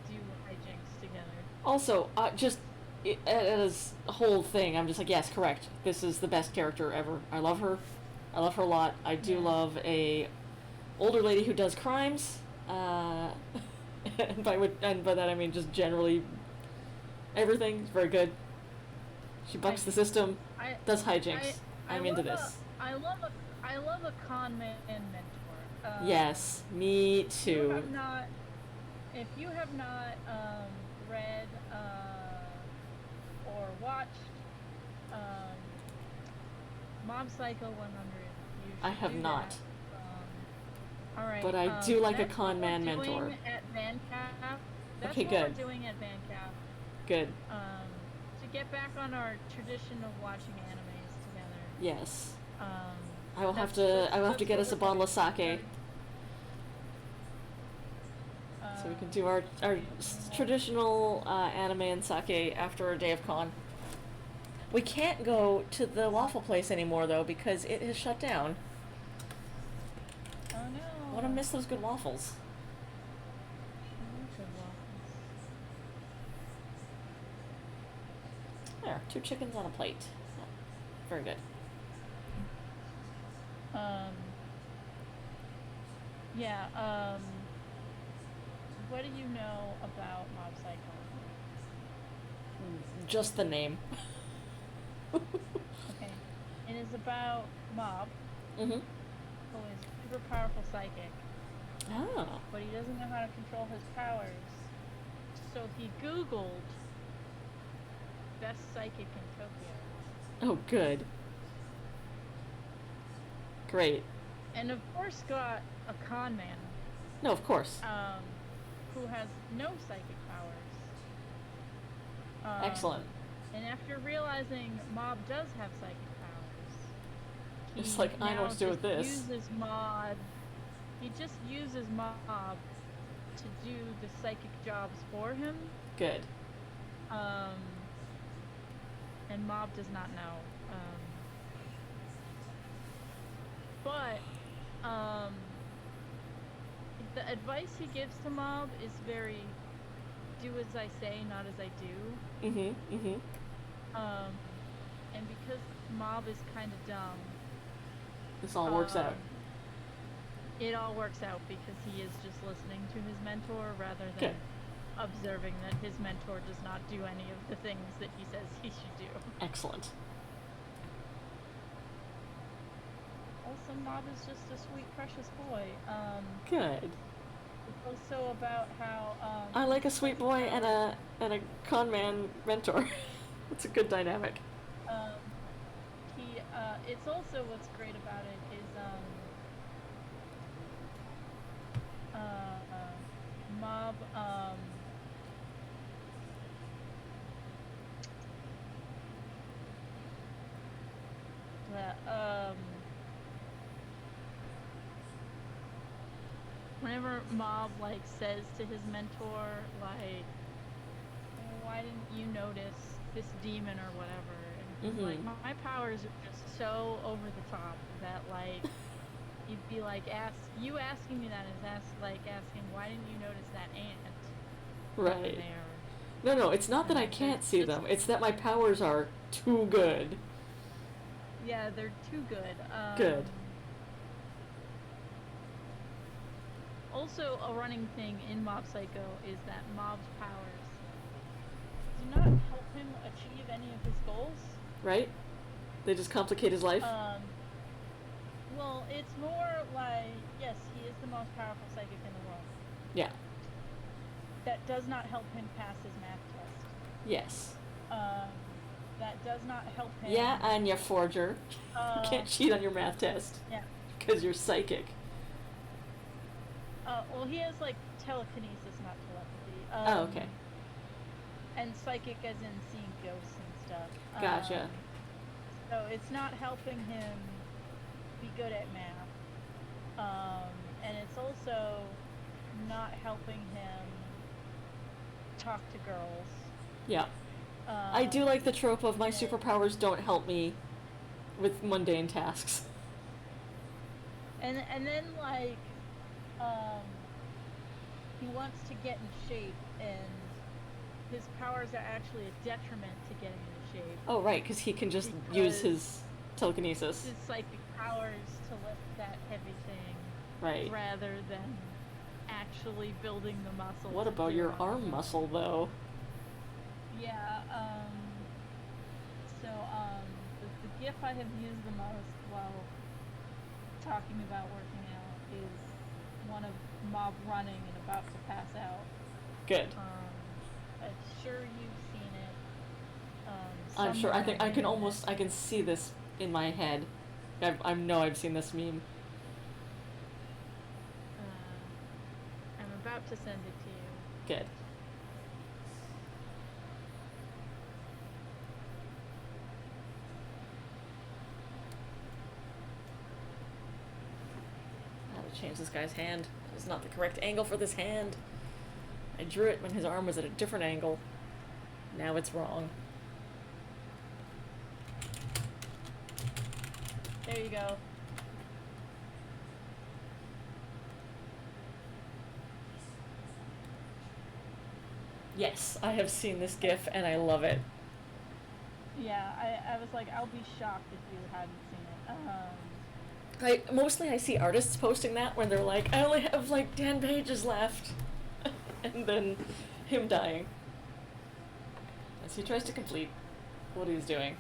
do hijinks together. Also, just as a whole thing, I'm just like, yes, correct. This is the best character ever. I love her. I love her a lot. I do Yeah. love a older lady who does crimes. And by that I mean just generally everything is very good. She bucks the system, does hijinks. I'm into this. I love a con man mentor. Yes, me too. If you have not read or watched Mob Psycho 100, you should I have do not. that. All right. But I do like a that's con what man we're doing mentor. At Vancaf. That's Okay, what good. we're doing at Vancaf. Good. To get back on our tradition of watching animes together. Yes. Um, I will have to get us a bottle of sake so we can do our traditional anime and sake after a day of con. We can't go to the waffle place anymore though because it has shut down. Oh no. I want to miss those good waffles. Good waffles. There, 2 chickens on a plate. Very good. Yeah, what do you know about Mob Psycho? Just the name. Okay. It is about Mob, Mm-hmm. who is super powerful psychic, Oh. but he doesn't know how to control his powers. So he Googled best psychic in Tokyo. Oh, good. Great. And of course got a con man, No, of course. who has no psychic powers. Excellent. And after realizing Mob does have psychic powers, he It's like, I know what to do with now this. just he just uses Mob to do the psychic jobs for him. Good. And Mob does not know. But the advice he gives to Mob is very do as I say, not as I do. Mm-hmm. Mm-hmm. And because Mob is kind of dumb, This all works out. it all works out because he is just listening to his mentor rather than Good. observing that his mentor does not do any of the things that he says he should do. Excellent. Also, Mob is just a sweet, precious boy. Good. It's also about how I like a sweet boy and a con man mentor. It's a good dynamic. um, he it's also what's great about it is Mob the, whenever Mob like says to his mentor like, why didn't you notice this demon or whatever, and he's like, my powers are just so over the top that like you'd be like, asking me that is like asking, why didn't you notice that ant over Right. there? No, it's not that I can't see them. It's that my powers are too good. Yeah, they're too good. Good. Also, a running thing in Mob Psycho is that Mob's powers do not help him achieve any of his goals. Right? They just complicate his life? Well, it's more like, yes, he is the most powerful psychic in the world. Yeah. That does not help him pass his math test. Yes. That does not help him. Yeah, and you're forger. You can't cheat on your math test. Yeah. Because you're psychic. Well, he has like telekinesis, not telepathy. Oh, okay. And psychic as in seeing ghosts and stuff. Gotcha. So it's not helping him be good at math. And it's also not helping him talk to girls. Yeah. I do like the trope of my superpowers don't help me with mundane tasks. And then like he wants to get in shape, and his powers are actually a detriment to getting into shape. Oh, right, because he can just use his telekinesis. His psychic powers to lift that heavy thing, Right. rather than actually building the muscle. What to about do your it. arm muscle, though? Yeah, the GIF I have used the most while talking about working out is one of Mob running and about to pass out. Good. I'm sure you've seen it. I'm sure. I think I can somewhere. almost. I can see this in my head. I know I've seen this meme. I'm about to send it to you. Good. I have to change this guy's hand. It's not the correct angle for this hand. I drew it when his arm was at a different angle. Now it's wrong. There you go. Yes, I have seen this GIF and I love it. Yeah, I was like, I'll be shocked if you hadn't seen it. I see artists posting that when they're like, I only have like 10 pages left, and then him dying as he tries to complete what he's doing.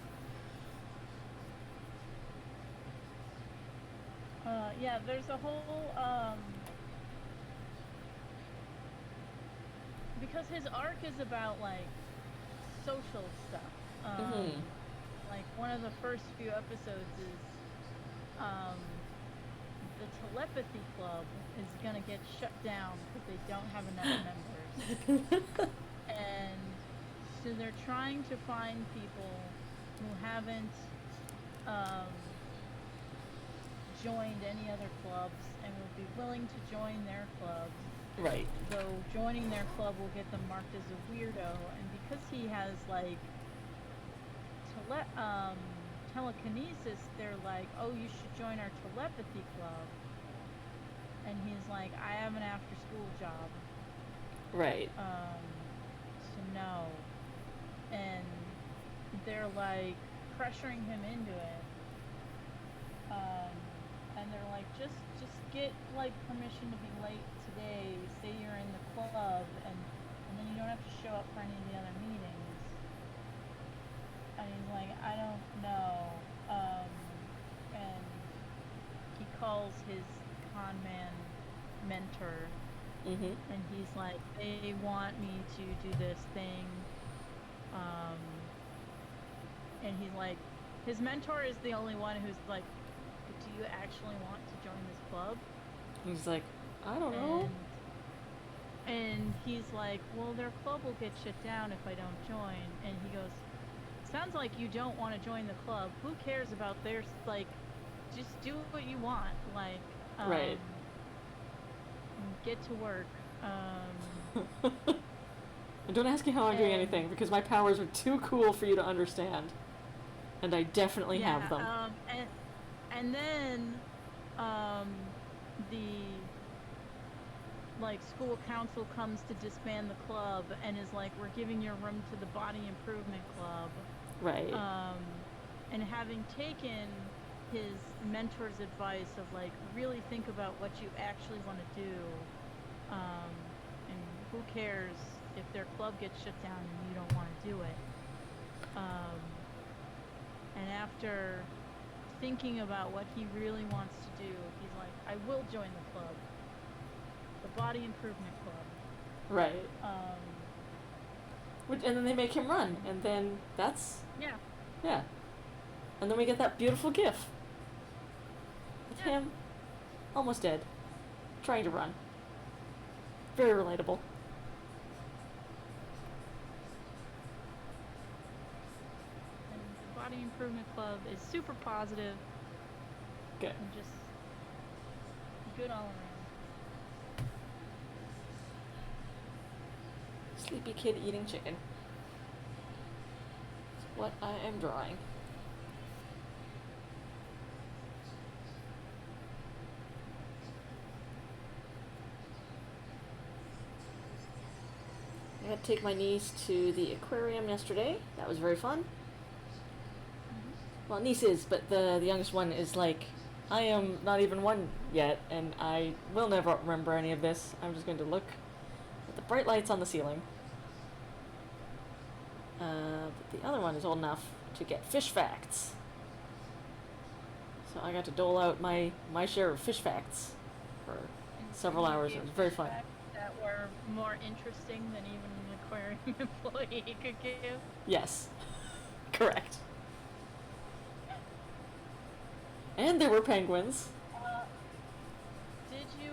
Yeah, there's a whole, because his arc is about, like, social stuff. Like, one of the first few episodes is, the telepathy club is gonna get shut down because they don't have enough members. And so they're trying to find people who haven't, joined any other clubs and would be willing to join their clubs. Right. Though joining their club will get them marked as a weirdo, and because he has like telekinesis, they're like, oh, you should join our telepathy club. And he's like, I have an after-school job. Right. So no. And they're like pressuring him into it. And they're like, just just get like permission to be late today. Say you're in the club, and then you don't have to show up for any of the other meetings. And he's like, I don't know. And he calls his con man mentor, Mm-hmm. and he's like, they want me to do this thing. Um, and he's like, his mentor is the only one who's like, do you actually want to join this club? He's like, I don't know. And he's like, well, their club will get shut down if I don't join. And he goes, sounds like you don't want to join the club. Who cares about their, like, just do what you want. Like, Right. get to work. And don't ask me how I'm doing And- anything, because my powers are too cool for you to understand. And I definitely have them. And then, the, like, school council comes to disband the club and is like, we're giving your room to the Body Improvement Club. Right. And having taken his mentor's advice of, like, really think about what you actually want to do, and who cares if their club gets shut down and you don't want to do it. And after thinking about what he really wants to do, he's like, I will join the club. The Body Improvement Club. Right. And then they make him run, and then that's, Yeah. yeah. And then we get that beautiful gif. With Yeah. him almost dead, trying to run. Very relatable. And the Body Improvement Club is super positive Good. and just good all around. Sleepy kid eating chicken. That's what I am drawing. I had to take my niece to the aquarium yesterday. That was very fun. Well, niece is, but the youngest one is like, I am not even one yet, and I will never remember any of this. I'm just going to look at the bright lights on the ceiling. But the other one is old enough to get fish facts. So I got to dole out my share of fish facts for And several you hours. gave It was very fun. facts that were more interesting than even an aquarium employee could give. Yes. Correct. And there were penguins. Did you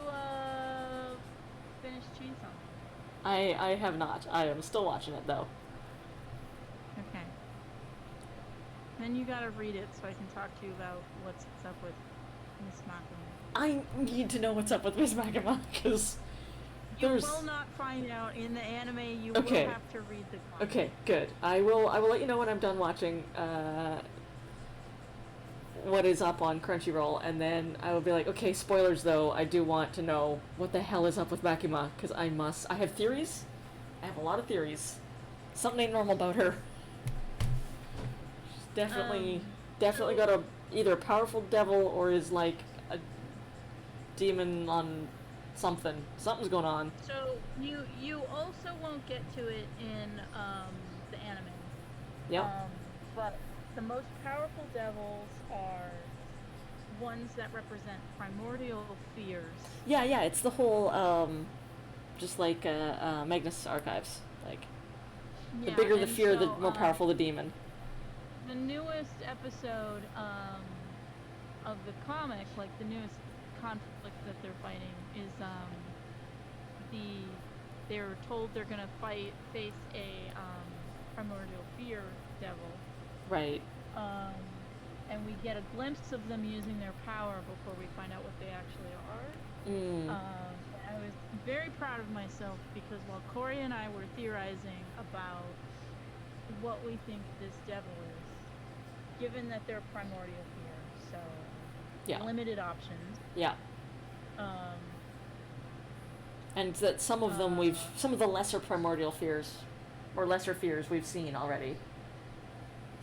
finish Chainsaw Man? I have not. I am still watching it though. Okay. Then you gotta read it so I can talk to you about what's up with Miss Makima. I need to know what's up with Miss Makima, because You there's... will not find out in the anime. You Okay. will have to read the comic. Okay, good. I will let you know when I'm done watching what is up on Crunchyroll, and then I will be like, okay, spoilers though, I do want to know what the hell is up with Makima, because I have theories. I have a lot of theories. Something ain't normal about her. She's definitely got either a powerful devil or is like a demon on something. Something's going on. So you also won't get to it in the anime. Yep. But the most powerful devils are ones that represent primordial fears. Yeah, it's the whole, just like, Magnus Archives. Like, the Yeah, bigger the and fear, the so, more powerful the demon. The newest episode of the comic, like the newest conflict that they're fighting, is they're told they're gonna face a primordial fear devil. Right. And we get a glimpse of them using their power before we find out what they actually are. I was very proud of myself because while Corey and I were theorizing about what we think this devil is, given that they're primordial fear, so Yeah. limited options. Yeah. And that some of them some of the lesser primordial fears, or lesser fears we've seen already.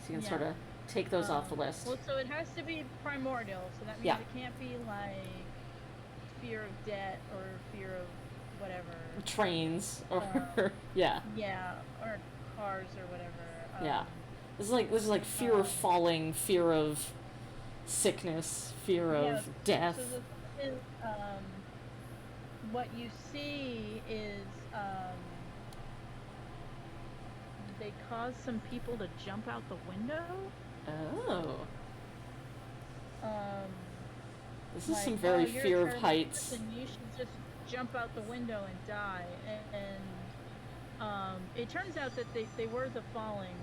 So you can Yeah. sort of take those off the list. Well, so it has to be primordial, so that means Yeah. it can't be like fear of debt or fear of whatever. Trains or Um, yeah, yeah, or cars or whatever. yeah. This is like fear of Um, falling, fear of sickness, fear yeah. of death. So the thing is, what you see is they cause some people to jump out the window. Oh, Um, this is like, some oh, very you're a fear of terrible heights. person. You should just jump out the window and die. And it turns out that they were the falling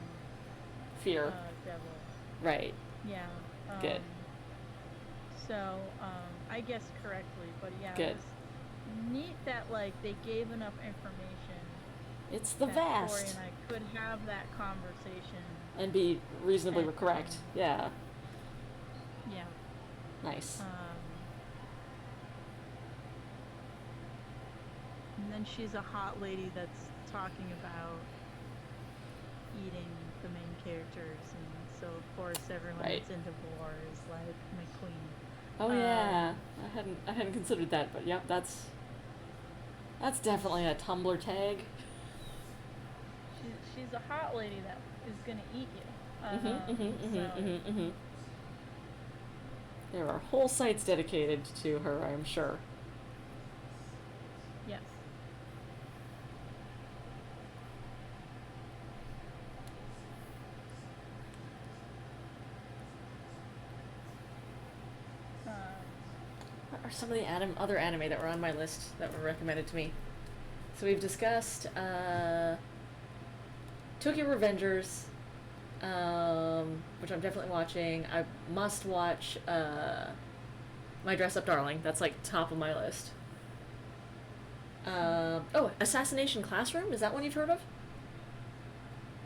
Fear. devil. Right. Yeah. Good. So I guessed correctly, but yeah, Good. it was neat that like they gave enough information It's the that Tori vast. and I could have that conversation. And be reasonably And, correct. Yeah. Yeah. Nice. And then she's a hot lady that's talking about eating the main characters, and so of course everyone Right. that's into war is like McQueen. Oh yeah. I hadn't considered that, but yep, that's definitely a Tumblr tag. She's a hot lady that is gonna eat you. So There are whole sites dedicated to her, I'm sure. yes. What are some of the other anime that were on my list that were recommended to me? So we've discussed Tokyo Revengers, which I'm definitely watching. I must watch My Dress Up Darling. That's like top of my list. Oh, Assassination Classroom. Is that one you've heard of?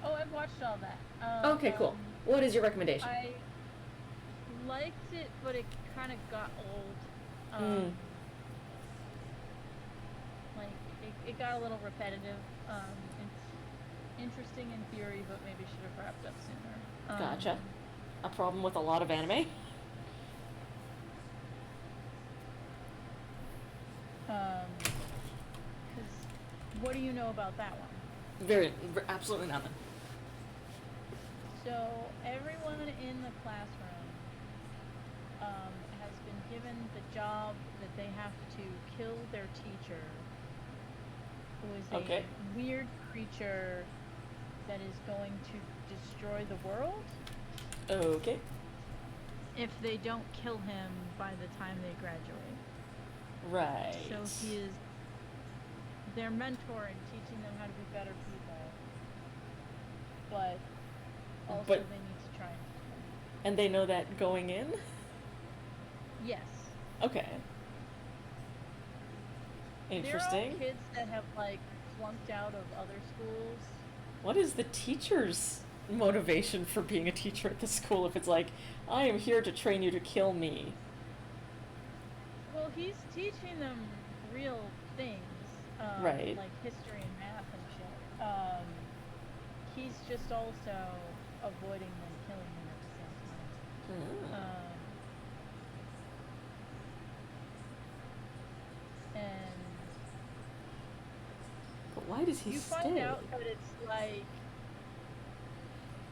Oh, I've watched all that. Okay, cool. What is your recommendation? I liked it, but it kind of got old. Like it got a little repetitive. It's interesting in theory, but maybe should have wrapped up sooner. Gotcha. A problem with a lot of anime? Because what do you know about that one? Absolutely nothing. So everyone in the classroom has been given the job that they have to kill their teacher, who is Okay. a weird creature that is going to destroy the world Okay. if they don't kill him by the time they graduate. Right. So he is their mentor in teaching them how to be better people, but also But- they need to try and kill him. And they know that going in? Yes. Okay. Interesting. There are kids that have like flunked out of other schools. What is the teacher's motivation for being a teacher at the school if it's like, I am here to train you to kill me? Well, he's teaching them real things, Right. like history and math and shit. He's just also avoiding them killing him at the same time. Ah. And But why does he you stay? find out that it's like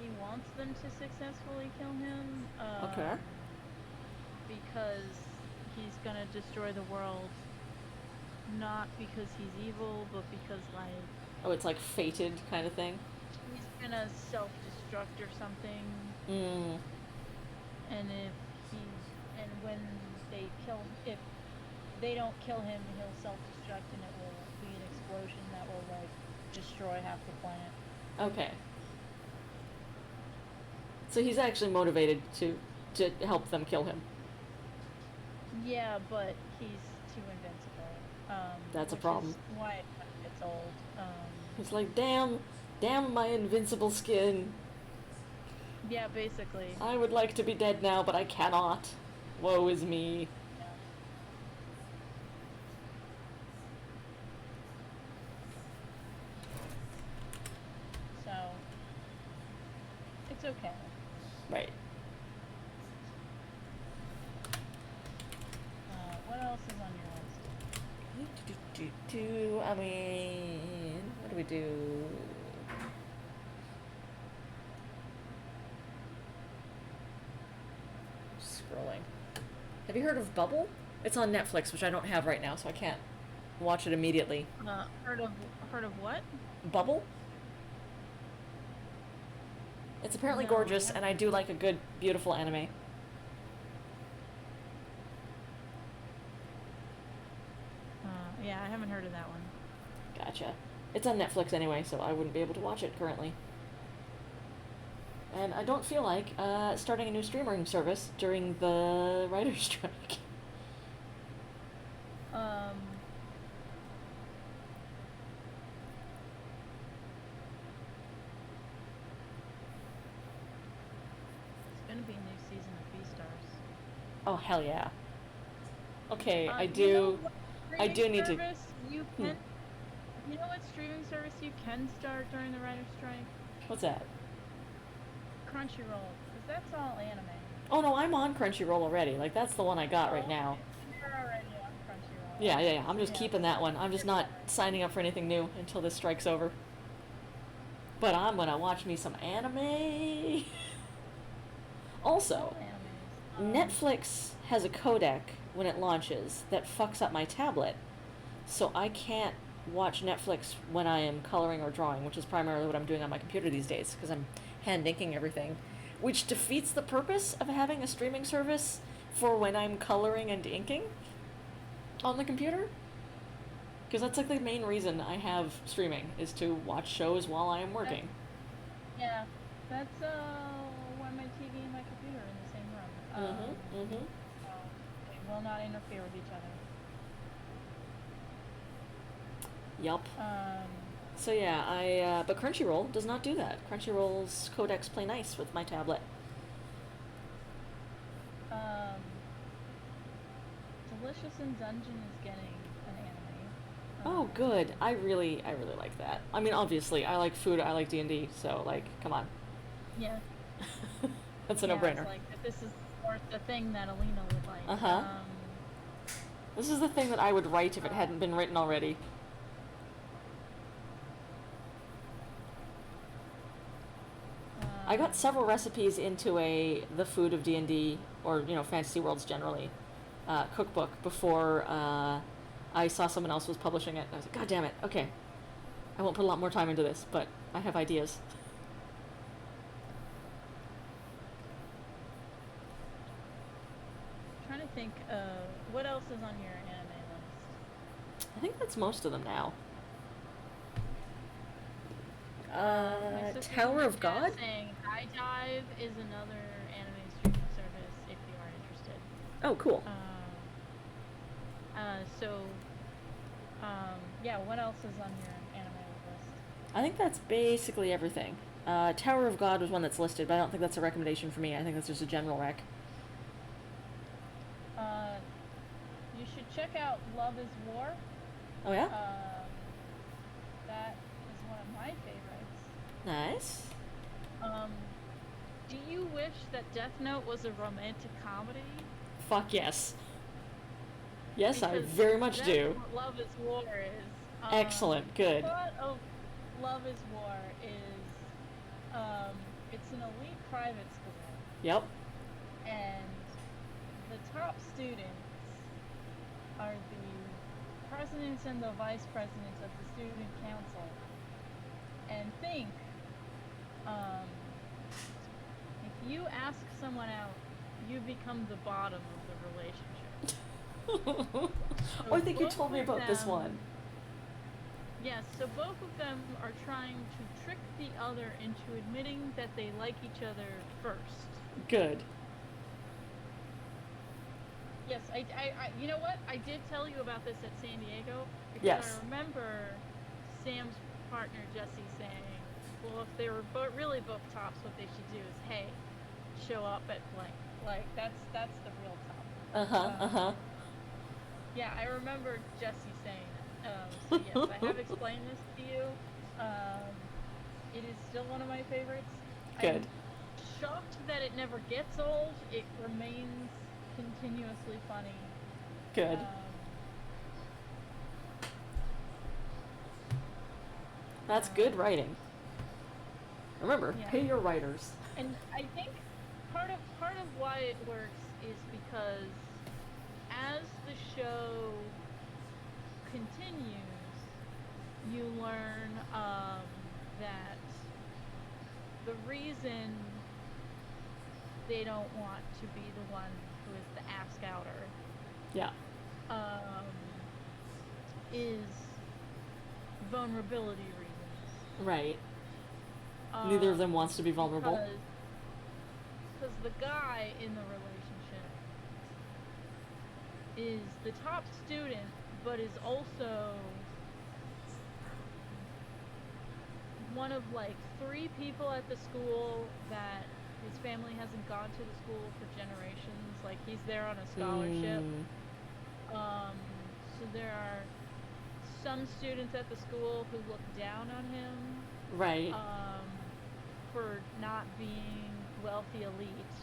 he wants them to successfully kill him. Okay. Because he's gonna destroy the world, not because he's evil, but because like Oh, it's like fated kind of thing? he's gonna self-destruct or something. Mm. And when if they don't kill him, he'll self-destruct and it will be an explosion that will like destroy half the planet. Okay. So he's actually motivated to help them kill him. Yeah, but he's too invincible. That's a which problem. Is why it kind of gets old. He's like, damn my invincible skin. Yeah, basically. I would like to be dead now, but I cannot. Woe is me. Yeah. So it's okay. Right. What else is on your list? I mean, what do we do? Scrolling. Have you heard of Bubble? It's on Netflix, which I don't have right now, so I can't watch it immediately. Heard of what? Bubble? It's apparently No, gorgeous, yep. and I do like a good, beautiful anime. Yeah, I haven't heard of that one. Gotcha. It's on Netflix anyway, so I wouldn't be able to watch it currently. And I don't feel like starting a new streaming service during the writer's strike. It's gonna be a new season of Beastars. Oh, hell yeah. Okay, I You do. know what I do streaming need to. service you can. You know what streaming service you can start during the writer's strike? What's that? Crunchyroll, because that's all anime. Oh no, I'm on Crunchyroll already. Like, that's the one I got right now. You're already on Crunchyroll. Yeah. I'm just Yeah. keeping that one. I'm just not signing up for anything new until this strike's over. But I'm gonna watch me some anime. Also, Animes. Netflix has a codec when it launches that fucks up my tablet. So I can't watch Netflix when I am coloring or drawing, which is primarily what I'm doing on my computer these days because I'm hand inking everything, which defeats the purpose of having a streaming service for when I'm coloring and inking on the computer. Because that's like the main reason I have streaming is to watch shows while I am working. Yeah, that's why my TV and my computer are in the same room. So they will not interfere with each other. Yup. Um, So yeah, but Crunchyroll does not do that. Crunchyroll's codecs play nice with my tablet. Delicious in Dungeon is getting an anime. Oh, good. I really like that. I mean, obviously, I like food. I like D&D. So, like, come on. Yeah. That's a Yeah, no-brainer. It's like, this is sort of the thing that Alina would like. Uh-huh. This is the thing that I would write if it hadn't been written already. I got several recipes into the food of D&D, or, Fantasy Worlds generally, cookbook before I saw someone else was publishing it. I was like, God damn it, okay. I won't put a lot more time into this, but I have ideas. Trying to think, what else is on your anime list? I think that's most of them now. My sister's in Tower the of chat God? saying High Dive is another anime streaming service if you are interested. Oh, cool. Yeah, what else is on your anime list? I think that's basically everything. Tower of God was one that's listed, but I don't think that's a recommendation for me. I think that's just a general rec. You should check out Love is War. Oh, yeah? That is one of my favorites. Nice. Do you wish that Death Note was a romantic comedy? Fuck yes. Yes, I Because very much that's do. what Love is War is. Excellent, good. The plot of Love is War is, it's an elite private school, Yep. and the top students are the presidents and the vice presidents of the student council, and think, if you ask someone out, you become the bottom of the relationship. Oh, I think you both told me of about this them- one. Yes, so both of them are trying to trick the other into admitting that they like each other first. Good. Yes, I you know what? I did tell you about this at San Diego because Yes. I remember Sam's partner Jesse saying, well, if they were really both tops, what they should do is, hey, show up at blank. Like, that's the real top. Uh-huh, uh-huh. Yeah, I remember Jesse saying that. So yes, I have explained this to you. It is still one of my favorites. Good. I'm shocked that it never gets old. It remains continuously funny. Good. That's good writing. Remember, Yeah. pay your writers. And I think part of why it works is because as the show continues, you learn that the reason they don't want to be the one who is the ask outer Yeah. is vulnerability reasons. Right. Neither of them wants to be vulnerable. Because the guy in the relationship is the top student, but is also one of like 3 people at the school that his family hasn't gone to the school for generations. Like he's there on a scholarship. So there are some students at the school who look down on him. Right. For not being wealthy elite.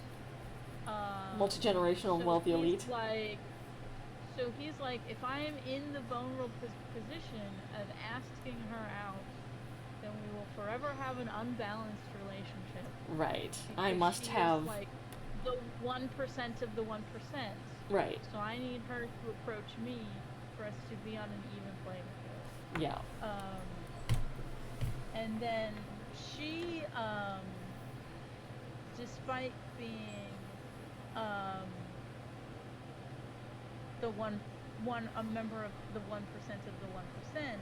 Multi-generational so wealthy he's elite. So he's like, if I am in the vulnerable position of asking her out, then we will forever have an unbalanced relationship. Right. I Because must she have. is like the 1% of the 1%. Right. So I need her to approach me for us to be on an even playing field. Yeah. And then she, despite being a member of the 1% of the 1%,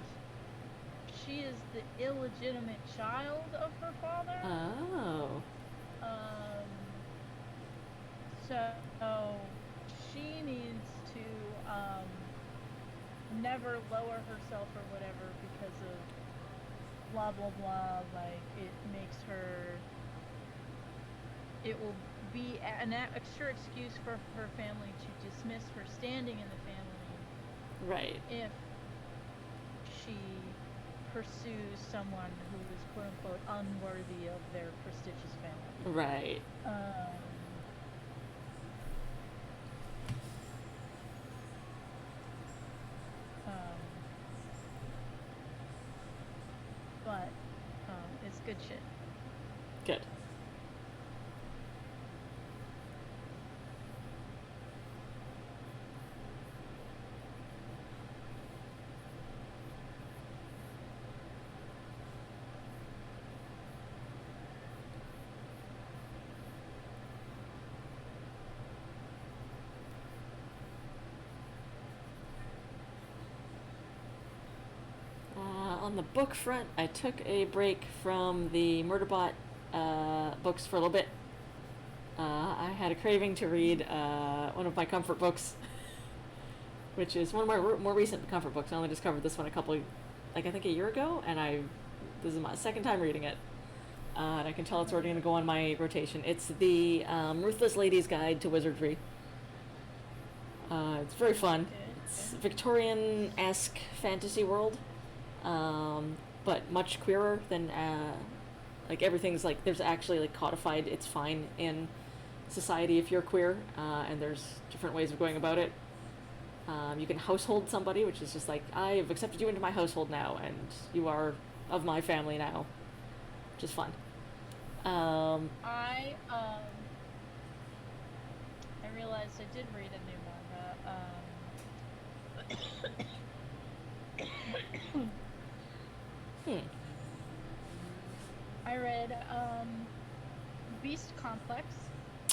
she is the illegitimate child of her father. Oh. So she needs to never lower herself or whatever because of blah blah blah. Like it will be an extra excuse for her family to dismiss her standing in the family Right. if she pursues someone who is quote unquote unworthy of their prestigious family. Right. But it's good shit. Good. On the book front, I took a break from the Murderbot books for a little bit. I had a craving to read one of my comfort books, which is one of my more recent comfort books. I only discovered this one I think a year ago, and this is my second time reading it. And I can tell it's already going to go on my rotation. It's the Ruthless Lady's Guide to Wizardry. It's very fun. It's Victorian-esque fantasy world. But much queerer than like everything's like there's actually like codified. It's fine in society if you're queer, and there's different ways of going about it. You can household somebody, which is just like I've accepted you into my household now, and you are of my family now, which is fun. I realized I did read a new manga. I read Beast Complex.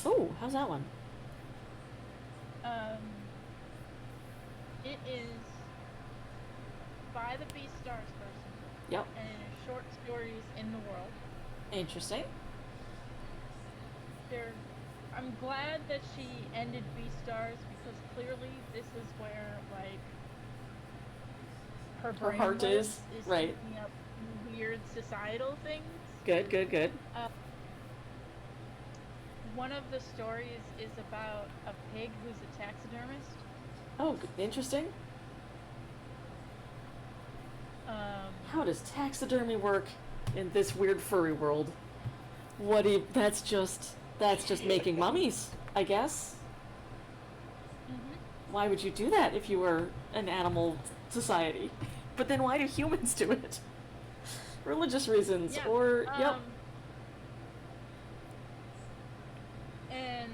Oh, how's that one? It is by the Beastars person. Yep. And it is short stories in the world. Interesting. I'm glad that she ended Beastars because clearly this is where like her brain heart is right. Picking up weird societal things. Good. One of the stories is about a pig who's a taxidermist. Oh, interesting. How does taxidermy work in this weird furry world? That's just making mummies, I guess. Mm-hmm. Why would you do that if you were an animal society? But then why do humans do it? religious reasons, Yeah. or yep. And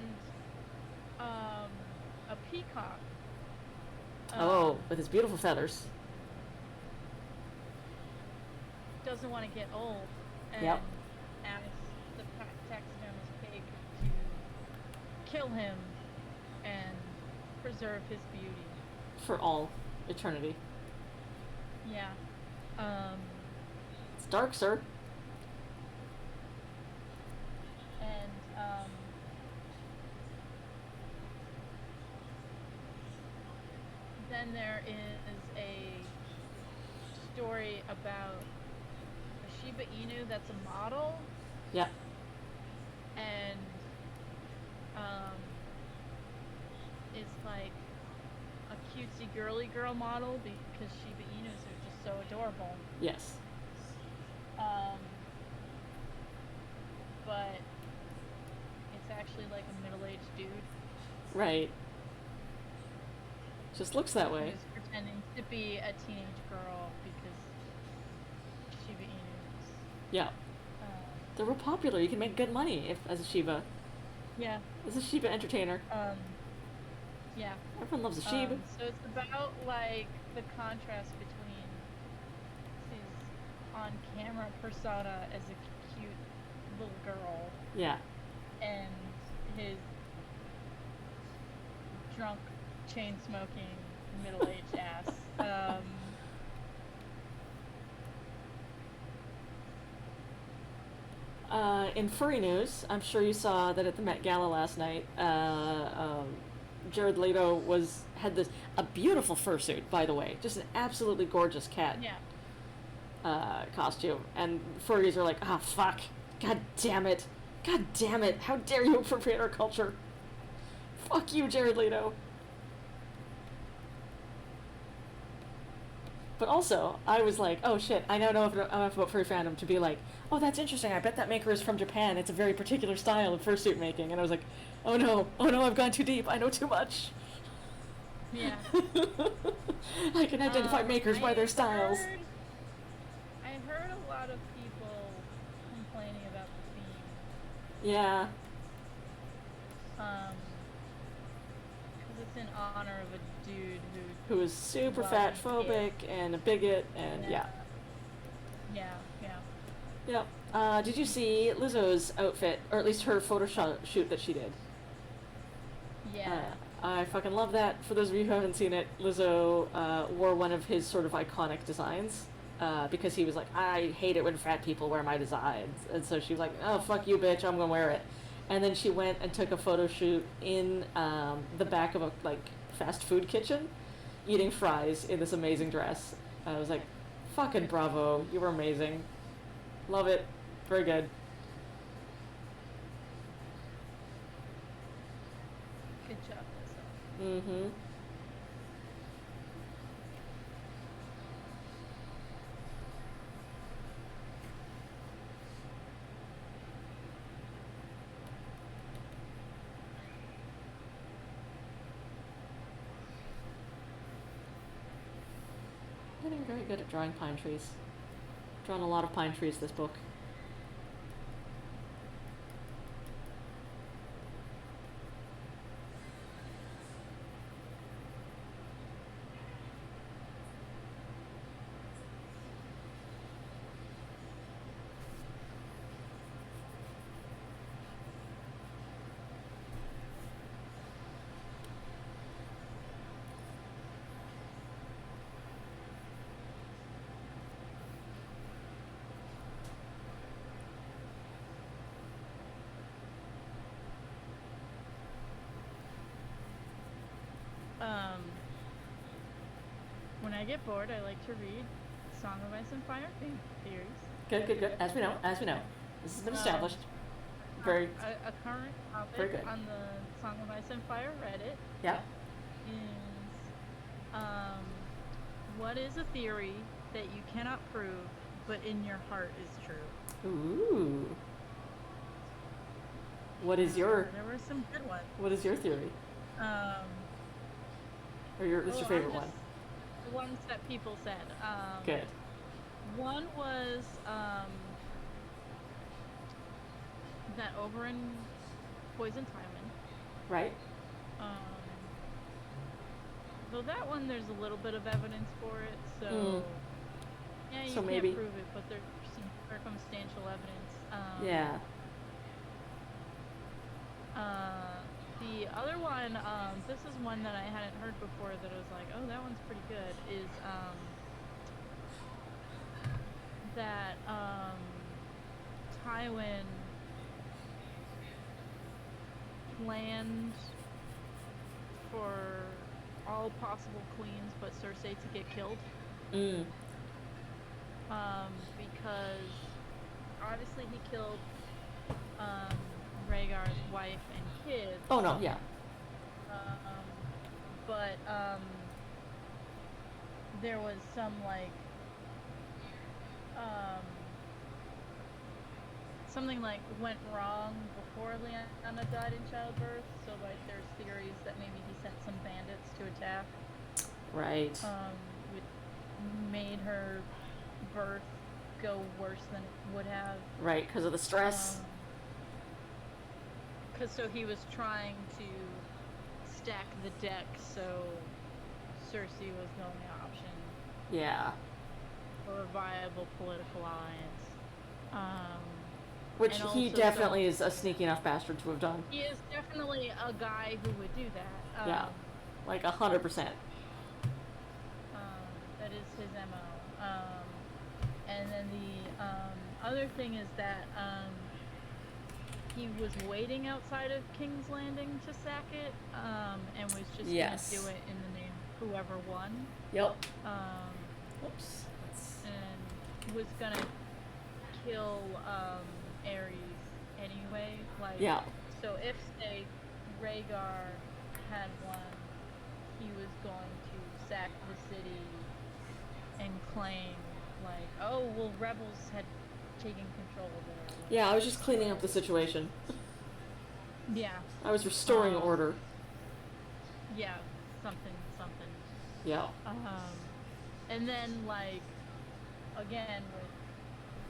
a peacock. Oh, with his beautiful feathers. Doesn't want to get old, and Yep. asks the taxidermist pig to kill him and preserve his beauty. For all eternity. Yeah. It's dark, sir. And then there is a story about a Shiba Inu that's a model, Yep. and is like a cutesy girly girl model because Shiba Inus are just so adorable. Yes. But it's actually like a middle-aged dude Right. Just looks that way. who's pretending to be a teenage girl because Shiba Inus. Yeah. They're real popular. You can make good money if as a Shiba. Yeah. As a Shiba entertainer. Yeah. Everyone loves a Shiba. So it's about like the contrast between his on-camera persona as a cute little girl Yeah. and his drunk, chain-smoking, middle-aged ass. In furry news, I'm sure you saw that at the Met Gala last night, Jared Leto had a beautiful fursuit, by the way, just an absolutely gorgeous cat Yeah. Costume, and furries are like, ah, fuck, god damn it, how dare you appropriate our culture? Fuck you, Jared Leto. But also, I was like, oh shit, I now know enough about furry fandom to be like, oh, that's interesting, I bet that maker is from Japan, it's a very particular style of fursuit making, and I was like, oh no, I've gone too deep, I know too much. Yeah. I can identify makers by their styles. I heard a lot of people complaining about the theme. Yeah. Because it's in honor of a dude Who is super Well, fat phobic and a bigot, and yeah. Yeah. Yep. Did you see Lizzo's outfit, or at least her photo shoot that she did? Yeah. I fucking love that. For those of you who haven't seen it, Lizzo wore one of his sort of iconic designs because he was like, I hate it when fat people wear my designs. And so she was like, oh, fuck you, bitch, I'm gonna wear it. And then she went and took a photo shoot in the back of a fast food kitchen, eating fries in this amazing dress. I was like, fucking bravo, you were amazing. Love it. Very good. Good job, Lizzo. Mm-hmm. Getting very good at drawing pine trees. Drawn a lot of pine trees this book. When I get bored, I like to read Song of Ice and Fire theories. Good. As we know. This has been established. Very. A current Very topic good. on the Song of Ice and Fire Reddit Yeah. is what is a theory that you cannot prove but in your heart is true? Ooh. What is your There were some good ones. What is your theory? Or what's your favorite one? The ones that people said. Good. One was that Oberyn poisoned Tywin. Right? Um, though that one, there's a little bit of evidence for it, so yeah, you So can't maybe- prove it, but there's some circumstantial evidence. Yeah. The other one, this is one that I hadn't heard before that I was like, oh, that one's pretty good, is that Tywin planned for all possible queens but Cersei to get killed. Because obviously he killed Rhaegar's wife and kids. Oh no, yeah. But there was some something went wrong before Lyanna died in childbirth. So there's theories that maybe he sent some bandits to attack. Right. Which made her birth go worse than it would have. Right, because of the stress. So he was trying to stack the deck so Cersei was the only option Yeah. for a viable political alliance. Which and he also definitely is a sneaky enough bastard to have done. He is definitely a guy who would do that. Yeah. Like 100%. That is his MO. And then the other thing is that he was waiting outside of King's Landing to sack it, and was just Yes. gonna do it in the name of whoever won. Yep. Oops. And was gonna kill Aerys anyway. Yeah. So if, say, Rhaegar had won, he was going to sack the city and claim, oh, well, rebels had taken control of it. Yeah, I was just cleaning up the situation. Yeah. I was restoring order. Yeah, something. Yeah. And then, again, with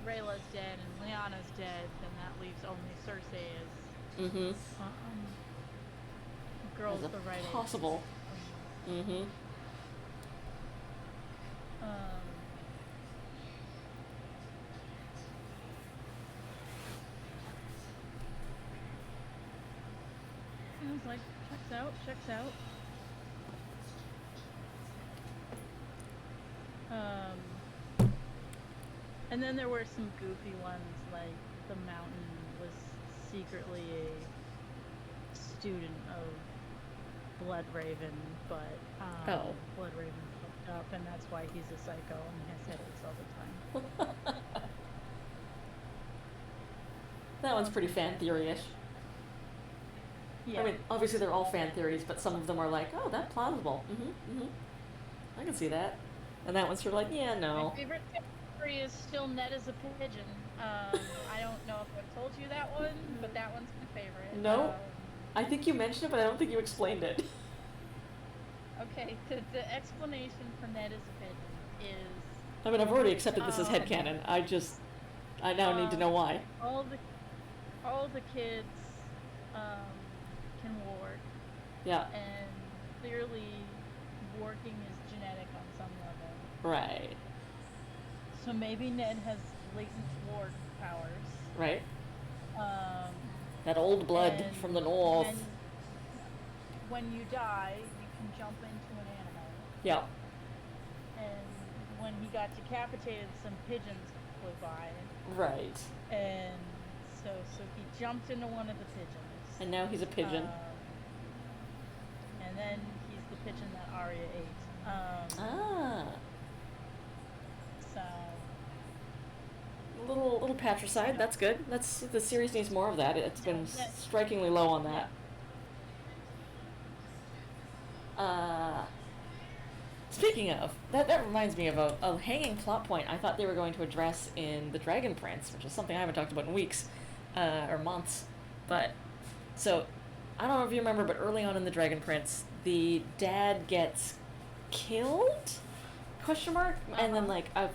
Rhaella's dead and Lyanna's dead, then that leaves only Cersei as girls As a the right age. possible. I was like, checks out. And then there were some goofy ones, like the Mountain was secretly a student of Bloodraven, but Bloodraven fucked up, and that's why he's a psycho and has headaches all the time. That one's pretty fan theory-ish. Yeah. I mean, obviously they're all fan theories, but some of them are like, oh, that's plausible. I can see that. And that one's sort of like, yeah, no. My favorite theory is still Ned as a pigeon. I don't know if I've told you that one, but that one's my favorite. No. I think you mentioned it, but I don't think you explained it. Okay, the explanation for Ned as a pigeon is... I mean, I've already accepted this as headcanon. I now need to know why. All the kids can warg. Yeah. And clearly warging is genetic on some level. Right. So maybe Ned has latent warg powers. Right. That old blood from the north. When you die, you can jump into an animal. Yeah. And when he got decapitated, some pigeons flew by. Right. And so he jumped into one of the pigeons. And now he's a pigeon. And then he's the pigeon that Arya ate. So. A little patricide. That's good. The series needs more of that. It's been strikingly low on that. Speaking of, that reminds me of a hanging plot point I thought they were going to address in The Dragon Prince, which is something I haven't talked about in weeks, or months. But, so, I don't know if you remember, but early on in The Dragon Prince, the dad gets killed? question mark, and then like a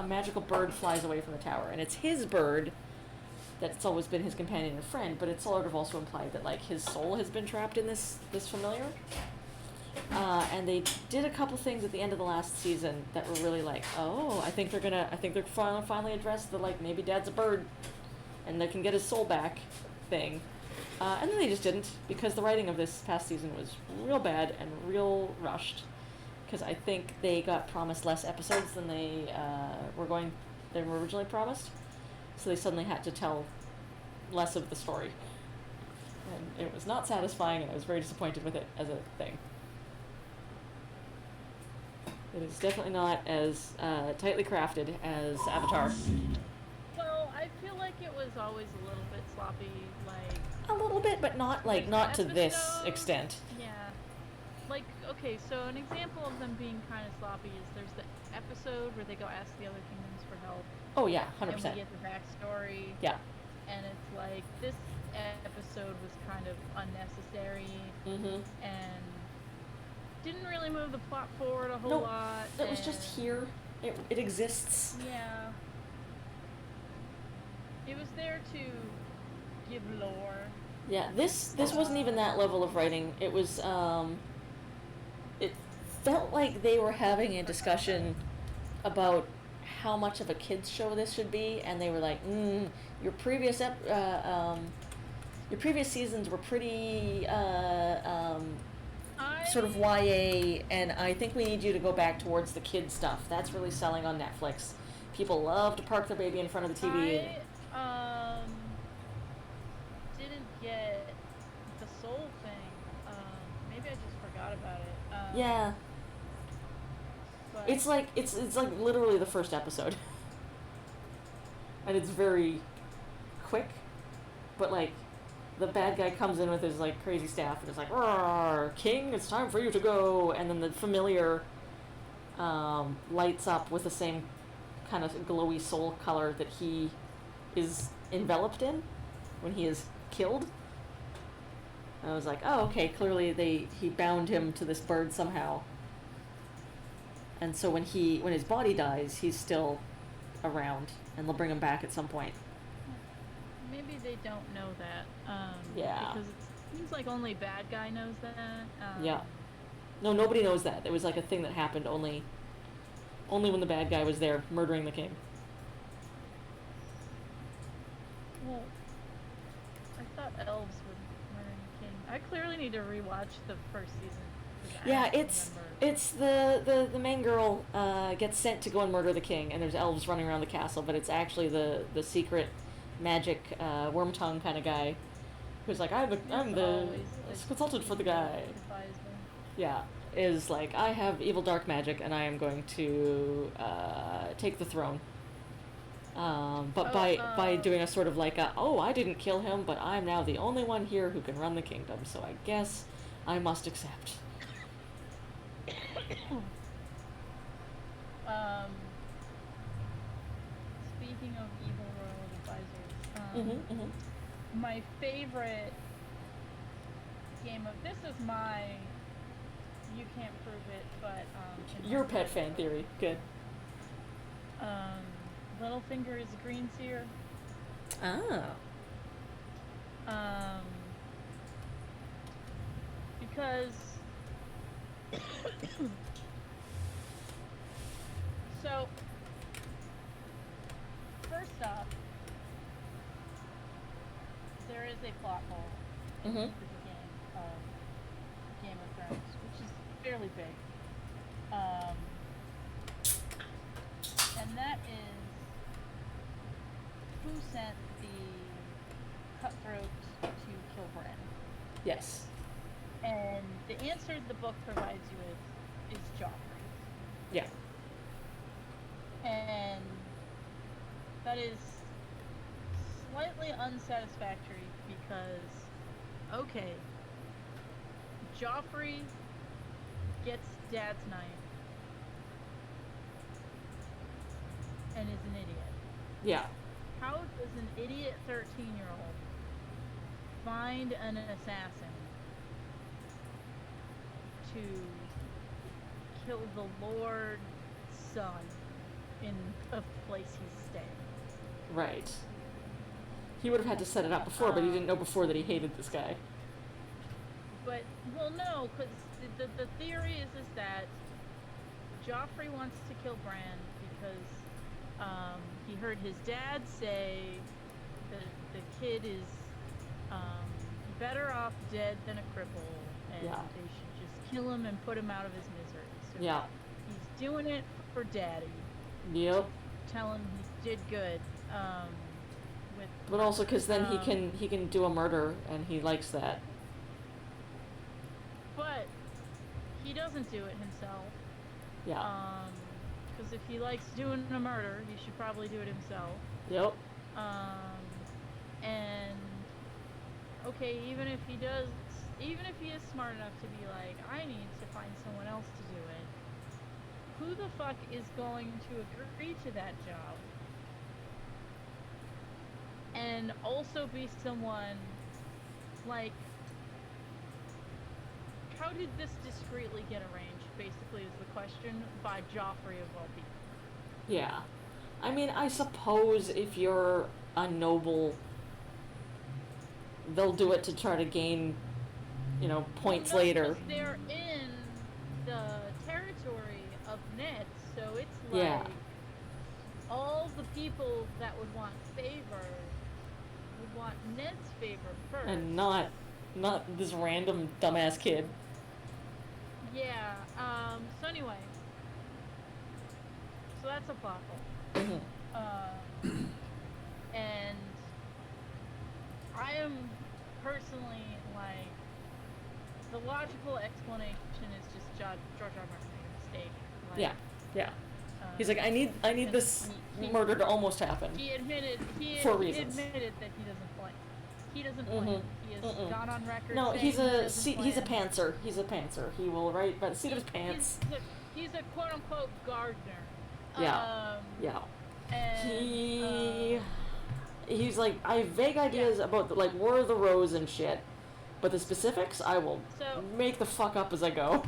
magical bird flies away from the tower, and it's his bird that's always been his companion and friend, but it's sort of also implied that like his soul has been trapped in this familiar. And they did a couple things at the end of the last season that were really like, oh, I think they're finally address the like maybe Dad's a bird, and they can get his soul back, thing. And then they just didn't, because the writing of this past season was real bad and real rushed. Because I think they got promised less episodes than they were originally promised, so they suddenly had to tell less of the story, and it was not satisfying, and I was very disappointed with it as a thing. It is definitely not as tightly crafted as Avatar. Well, I feel like it was always a little bit sloppy, like... A little bit, but not to this extent. Yeah. Like, okay, so an example of them being kind of sloppy is there's the episode where they go ask the other kingdoms for help. Oh yeah, 100%. And we get the backstory. Yeah. And it's like, this episode was kind of unnecessary. Mm-hmm. And didn't really move the plot forward a whole lot. It was just here. It exists. Yeah. It was there to give lore. Yeah, this wasn't even that level of writing. It was, it felt like they were having a discussion about how much of a kids show this should be, and they were like, your previous seasons were pretty sort of YA, and I think we need you to go back towards the kid stuff. That's really selling on Netflix. People love to park their baby in front of the TV. I didn't get the soul thing. Maybe I just forgot about it. Yeah. But It's like literally the first episode. And it's very quick, but like the bad guy comes in with his like crazy staff and is like, "Roar, King, it's time for you to go," and then the familiar lights up with the same kind of glowy soul color that he is enveloped in when he is killed. I was like, oh, okay, clearly he bound him to this bird somehow. And so when his body dies, he's still around, and they'll bring him back at some point. maybe they don't know that. Yeah. Because it seems like only bad guy knows that. Yeah. No, nobody knows that. It was like a thing that happened only when the bad guy was there murdering the king. Well, I thought elves would murder the king. I clearly need to rewatch the first season. 'Cause I Yeah, don't remember. it's the main girl gets sent to go and murder the king, and there's elves running around the castle, but it's actually the secret magic worm tongue kind of guy who's like, I'm the Always, like, consultant for the guy. advisor. Yeah, is like, I have evil dark magic, and I am going to take the throne. But by doing a sort of like I didn't kill him, but I'm now the only one here who can run the kingdom, so I guess I must accept. Speaking of evil royal advisors, my favorite game of this is my. You can't prove it, but in Your my pet fan theory, good. Littlefinger is a green seer. Oh. Because so first off, there is a plot hole in the beginning of Game of Thrones, which is fairly big. And that is who sent the cutthroat to kill Bran. Yes. And the answer the book provides you with is Joffrey. Yeah. And that is slightly unsatisfactory because, okay, Joffrey gets Dad's knife and is an idiot. Yeah. How does an idiot 13-year-old find an assassin to kill the Lord's son in a place he's staying. Right. He would have had to set it up before, but he didn't know before that he hated this guy. But, well, no, because the theory is that Joffrey wants to kill Bran because he heard his dad say that the kid is better off dead than a cripple, and Yeah. they should just kill him and put him out of his misery. So Yeah. he's doing it for Daddy. Yep. Tell him he did good. With But also because then he can do a murder, and he likes that. But he doesn't do it himself. Yeah. Because if he likes doing a murder, he should probably do it himself. Yep. And okay, even if he is smart enough to be like, I need to find someone else to do it, who the fuck is going to agree to that job? And also be someone, like, how did this discreetly get arranged, basically, is the question, by Joffrey of all people. Yeah. I mean, I suppose if you're a noble, they'll do it to try to gain, points Well, no, later. 'cause they're in the territory of Ned, so it's Yeah. like all the people that would want favor would want Ned's favor first. And not this random dumbass kid. Yeah, so anyway. So that's a plot hole. Mhm. And I am personally, like, the logical explanation is just George R. Martin made a mistake. Like, Yeah. Yeah. He's like, I need this murder to almost happen. He admitted For reasons. that he doesn't plan. He doesn't Mhm. plan. He has gone on record. No, saying he's he a doesn't he's a plan. pantser. He's a pantser. He will write by the seat of his pants. He's a quote unquote gardener. Yeah. Yeah. And, He's like, I have vague ideas about like War of the Rose and shit, but the specifics I will So- make the fuck up as I go.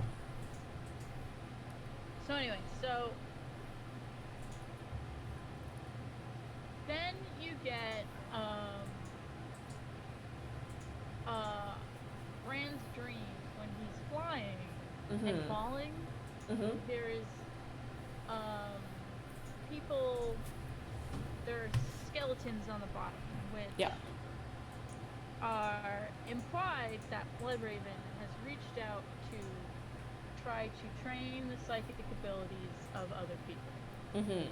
So anyway, then you get Rand's dream when he's flying and Mhm. falling. Mhm. There's people. There are skeletons on the bottom, which Yeah. are implied that Bloodraven has reached out to try to train the psychic abilities of other people. Mhm.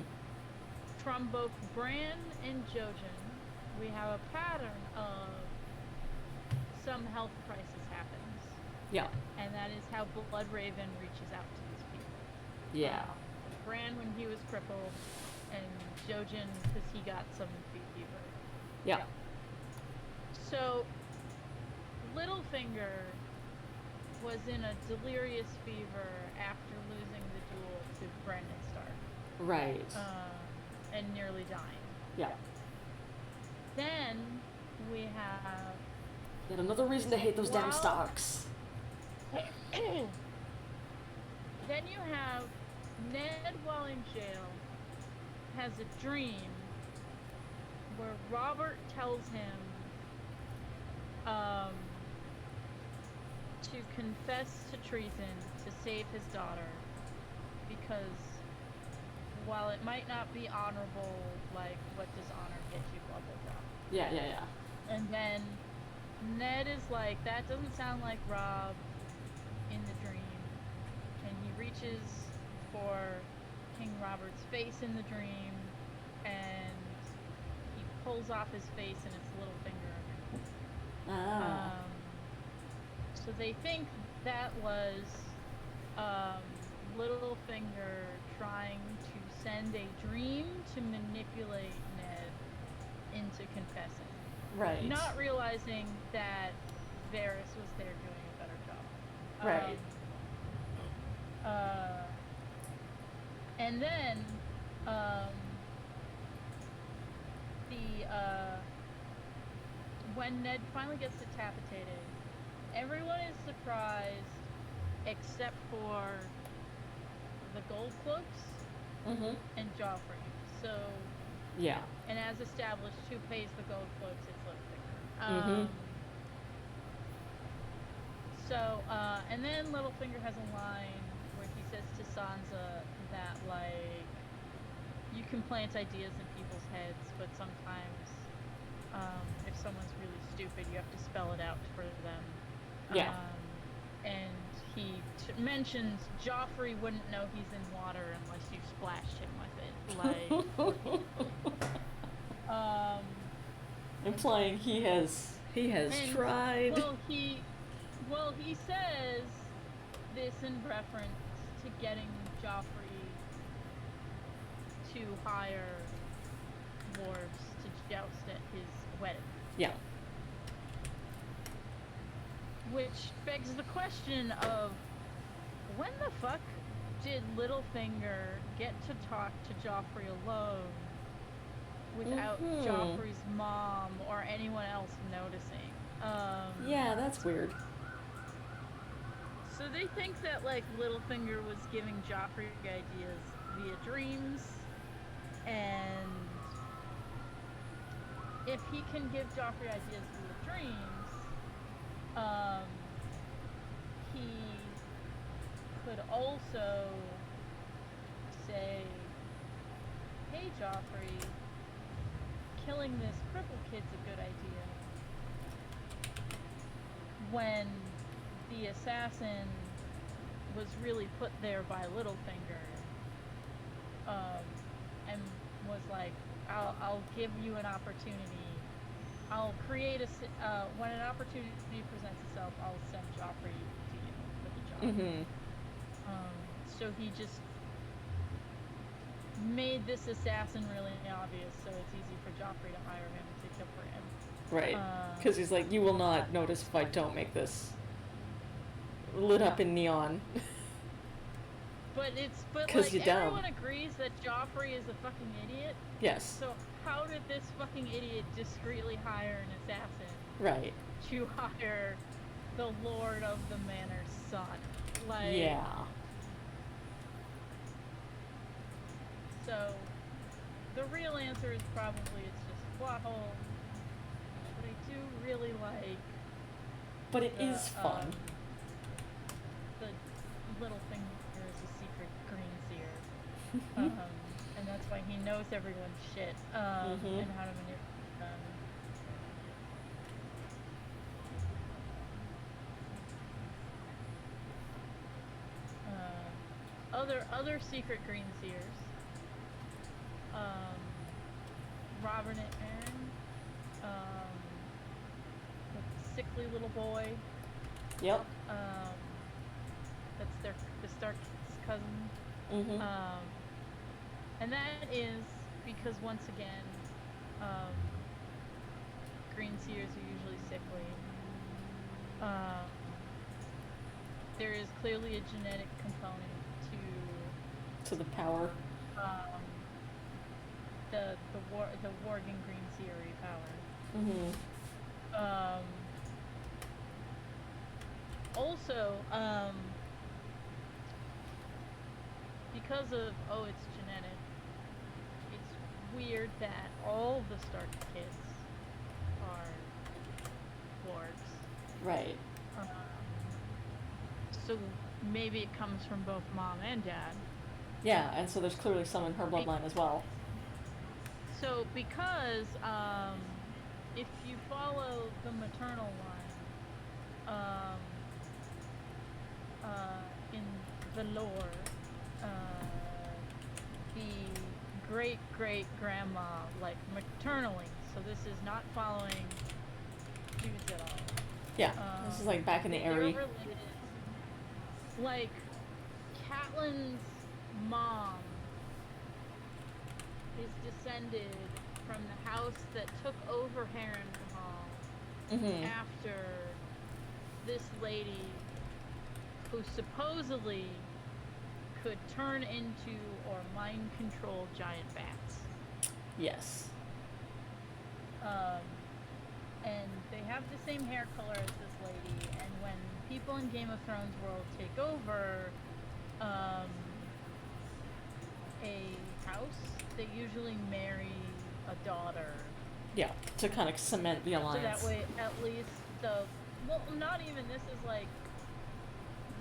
From both Bran and Jojen, we have a pattern of some health crisis happens, Yeah. and that is how Bloodraven reaches out to these people. Yeah. Bran when he was crippled, and Jojen because he got some fever. Yeah. So, Littlefinger was in a delirious fever after losing the duel to Brandon Stark, Right. and nearly dying. Yeah. Then we have Yet another reason to hate those damn Well- stocks. then you have Ned while in jail has a dream where Robert tells him to confess to treason to save his daughter, because while it might not be honorable, like, what does honor get you, blah blah blah. Yeah. Yeah. Yeah. And then Ned is like, that doesn't sound like Rob in the dream. And he reaches for King Robert's face in the dream, and he pulls off his face and it's Littlefinger underneath. Ah. So they think that was Littlefinger trying to send a dream to manipulate Ned into confessing. Right. Not realizing that Varys was there doing a better job. Right. And then when Ned finally gets decapitated, everyone is surprised except for the Gold Cloaks Mm-hmm. and Joffrey. So, Yeah. and as established, who pays the Gold Cloaks? It's Littlefinger. Mm-hmm. And then Littlefinger has a line where he says to Sansa that, like, you can plant ideas in people's heads, but sometimes, if someone's really stupid, you have to spell it out for them. Yeah. And he mentions Joffrey wouldn't know he's in water unless you splashed him with it. Like, Implying he has and, tried. Well, he says this in reference to getting Joffrey to hire dwarves to joust at his wedding. Yeah. Which begs the question of, when the fuck did Littlefinger get to talk to Joffrey alone without Joffrey's mom or anyone else noticing? Yeah, that's weird. So they think that, like, Littlefinger was giving Joffrey ideas via dreams, and if he can give Joffrey ideas via dreams, he could also say, hey Joffrey, killing this crippled kid's a good idea, when the assassin was really put there by Littlefinger, and was like, I'll give you an opportunity. I'll create when an opportunity presents itself, I'll send Joffrey to you for the job. Mm-hmm. So he just made this assassin really obvious, so it's easy for Joffrey to hire him to kill for him. Right. Because he's like, you will not notice if I don't make this lit up in neon. But like, you're dumb. everyone agrees that Joffrey is a fucking idiot. Yes. So how did this fucking idiot discreetly hire an assassin Right. to hire the Lord of the Manor's son? Like, Yeah. So the real answer is probably it's just a plot hole. But I do really like But it is fun. The Littlefinger is a secret green seer. And that's why he knows everyone's shit, and how to manipulate them. Other secret green seers. Robert and Aaron, the sickly little boy. Yep. That's the Stark's cousin. Mm-hmm. And that is because, once again, green seers are usually sickly. There is clearly a genetic component to the power. The Worgen green seery power. Mm-hmm. Also, because of it's genetic, it's weird that all the Stark kids are dwarves. Right. So maybe it comes from both mom and dad. Yeah, and so there's clearly some in her bloodline as well. So because if you follow the maternal line, in the lore, the great-great-grandma, like, maternally, so this is not following dudes at all. Yeah, this is like back in the They're Eyrie. related. Like, Catelyn's mom is descended from the house that took over Harrenhal Mm-hmm. after this lady who supposedly could turn into or mind control giant bats. Yes. And they have the same hair color as this lady, and when people in Game of Thrones world take over, a house, they usually marry a daughter. Yeah, to kind of cement the So alliance. that way, at least well, not even, this is like,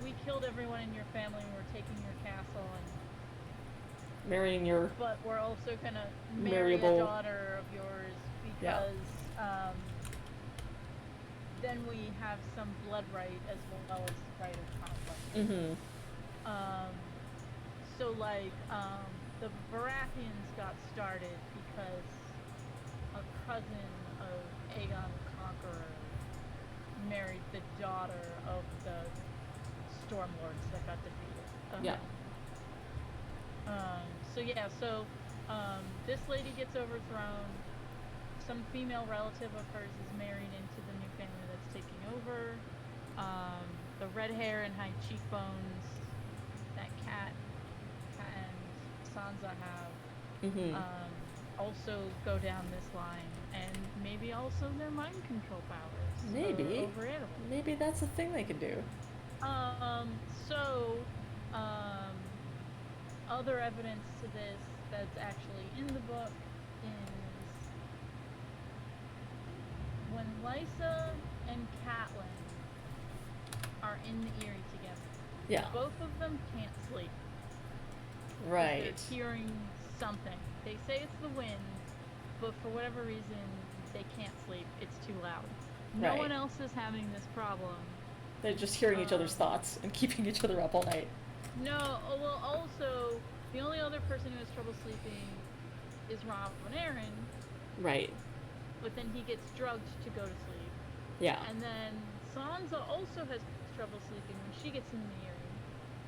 we killed everyone in your family and we're taking your castle, Marrying your but we're also gonna marry a marryable. daughter of yours Yeah. because then we have some blood right as well as right of conflict. Mm-hmm. So like the Baratheons got started because a cousin of Aegon the Conqueror married the daughter of the Stormlords that got defeated. Yeah. So yeah, so this lady gets overthrown. Some female relative of hers is married into the new family that's taking over. The red hair and high cheekbones that Cat and Sansa have Mm-hmm. also go down this line, and maybe also their mind control powers Maybe. over animals. Maybe that's a thing they could do. So, other evidence to this that's actually in the book is when Lysa and Catelyn are in the Eyrie together, Yeah. both of them can't sleep. 'Cause Right. They're hearing something. They say it's the wind, but for whatever reason, they can't sleep. It's too loud. No Right. one else is having this problem. They're just hearing each other's thoughts and keeping each other up all night. No, well, also, the only other person who has trouble sleeping is Robb and Aaron, Right. but then he gets drugged to go to sleep. Yeah. And then Sansa also has trouble sleeping when she gets in the Eyrie.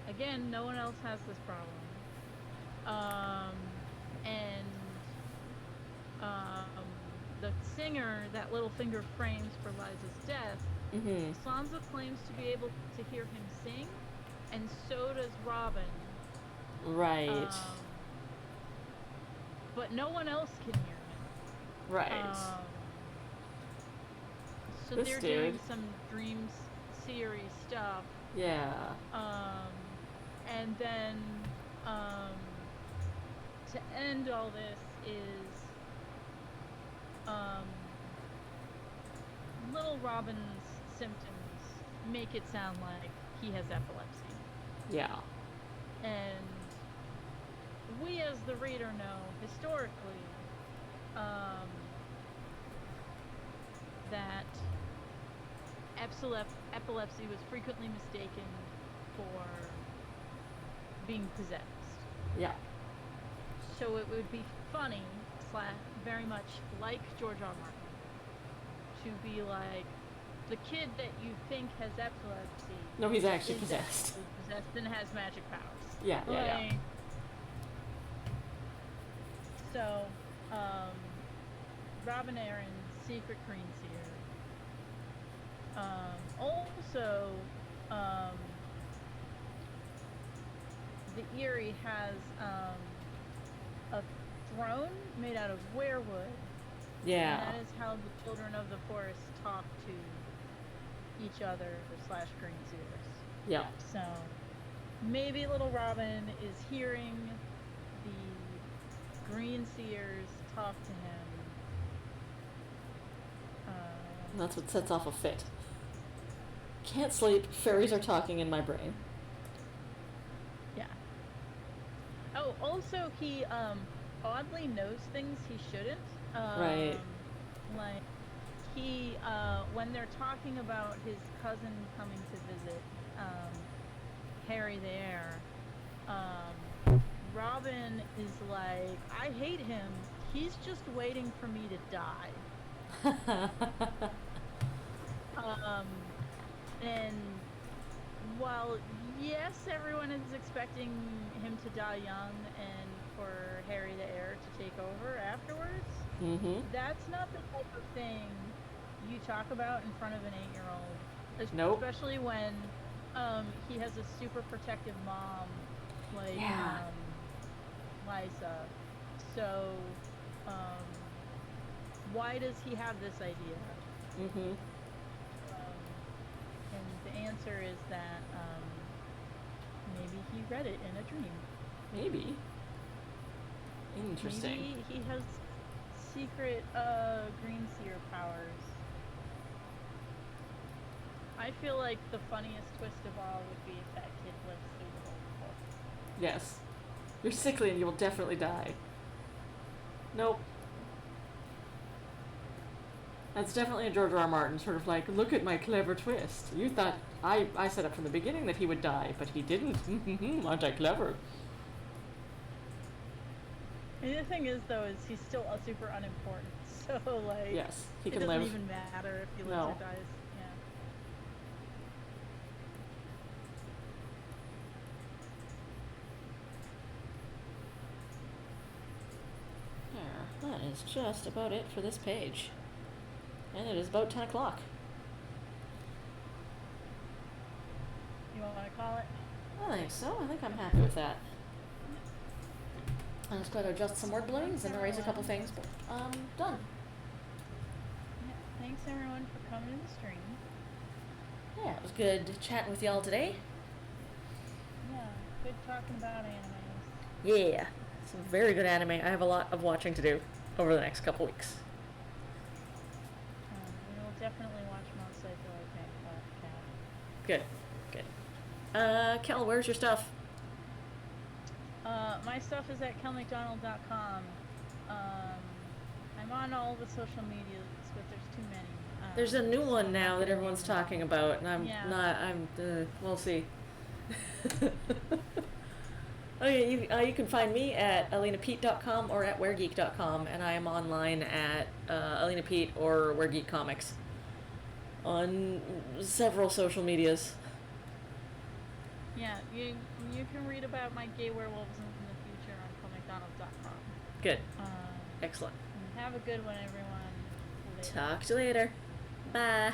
Again, no one else has this problem. And the singer that Littlefinger frames for Lysa's death, Mm-hmm. Sansa claims to be able to hear him sing, and so does Robin. Right. But no one else can hear him. Right. So This they're doing dude. some dreams series stuff. Yeah. And then to end all this is little Robin's symptoms make it sound like he has epilepsy. Yeah. And we as the reader know historically that epilepsy was frequently mistaken for being possessed. Yeah. So it would be funny, very much like George R. Martin, to be like, the kid that you think has epilepsy No, he's actually is possessed. actually possessed and has magic powers. Yeah, yeah, yeah. Like, so, Robin Aaron's Secret Green Seer. Also, the Eyrie has a throne made out of werewood. Yeah. And that is how the children of the forest talk to each other / Green Seers. Yeah. So maybe little Robin is hearing the Green Seers talk to him. And that's what sets off a fit. Can't sleep. Fairies are talking in my brain. Yeah. Oh, also he oddly knows things he shouldn't. Right. Like he when they're talking about his cousin coming to visit, Harry the Heir, Robin is like, I hate him. He's just waiting for me to die. And while yes, everyone is expecting him to die young and for Harry the Heir to take over afterwards, Mm-hmm. that's not the type of thing you talk about in front of an 8-year-old. Nope. Especially when he has a super protective mom like Yeah. Lysa. So why does he have this idea? Mm-hmm. And the answer is that maybe he read it in a dream. Maybe. Interesting. Maybe he has secret green seer powers. I feel like the funniest twist of all would be if that kid lives through the whole book. Yes. You're sickly and you will definitely die. Nope. That's definitely a George R. R. Martin sort of like, look at my clever twist. You thought I said up from the beginning that he would die, but he didn't. Aren't I clever? And the thing is, though, is he's still super unimportant. So, like, Yes, he it can doesn't live. even matter if he lives No. or dies. There, that is just about it for this page. And it is about 10 o'clock. You want to call it? I think so. I think I'm happy with that. I just gotta adjust some word balloons and erase a couple things, but done. Yeah. Thanks, everyone, for coming to the stream. Yeah, it was good chatting with y'all today. Yeah, good talking about animes. Yeah, some very good anime. I have a lot of watching to do over the next couple weeks. We will definitely watch Mob Psycho, I think, Cat. Good, good. Kel, where's your stuff? My stuff is at kelmcdonald.com. I'm on all the social medias, but there's too many. There's a new so one I'm now not that gonna everyone's name them all. talking about, and I'm Yeah. not. We'll see. Okay, you can find me at alenapete.com or at weregeek.com, and I am online at Alena Pete or Where Geek Comics on several social medias. Yeah, you can read about my gay werewolves in the future on kelmcdonald.com. Good, excellent. Have a good one, everyone. Later. Talk to you later. Bye.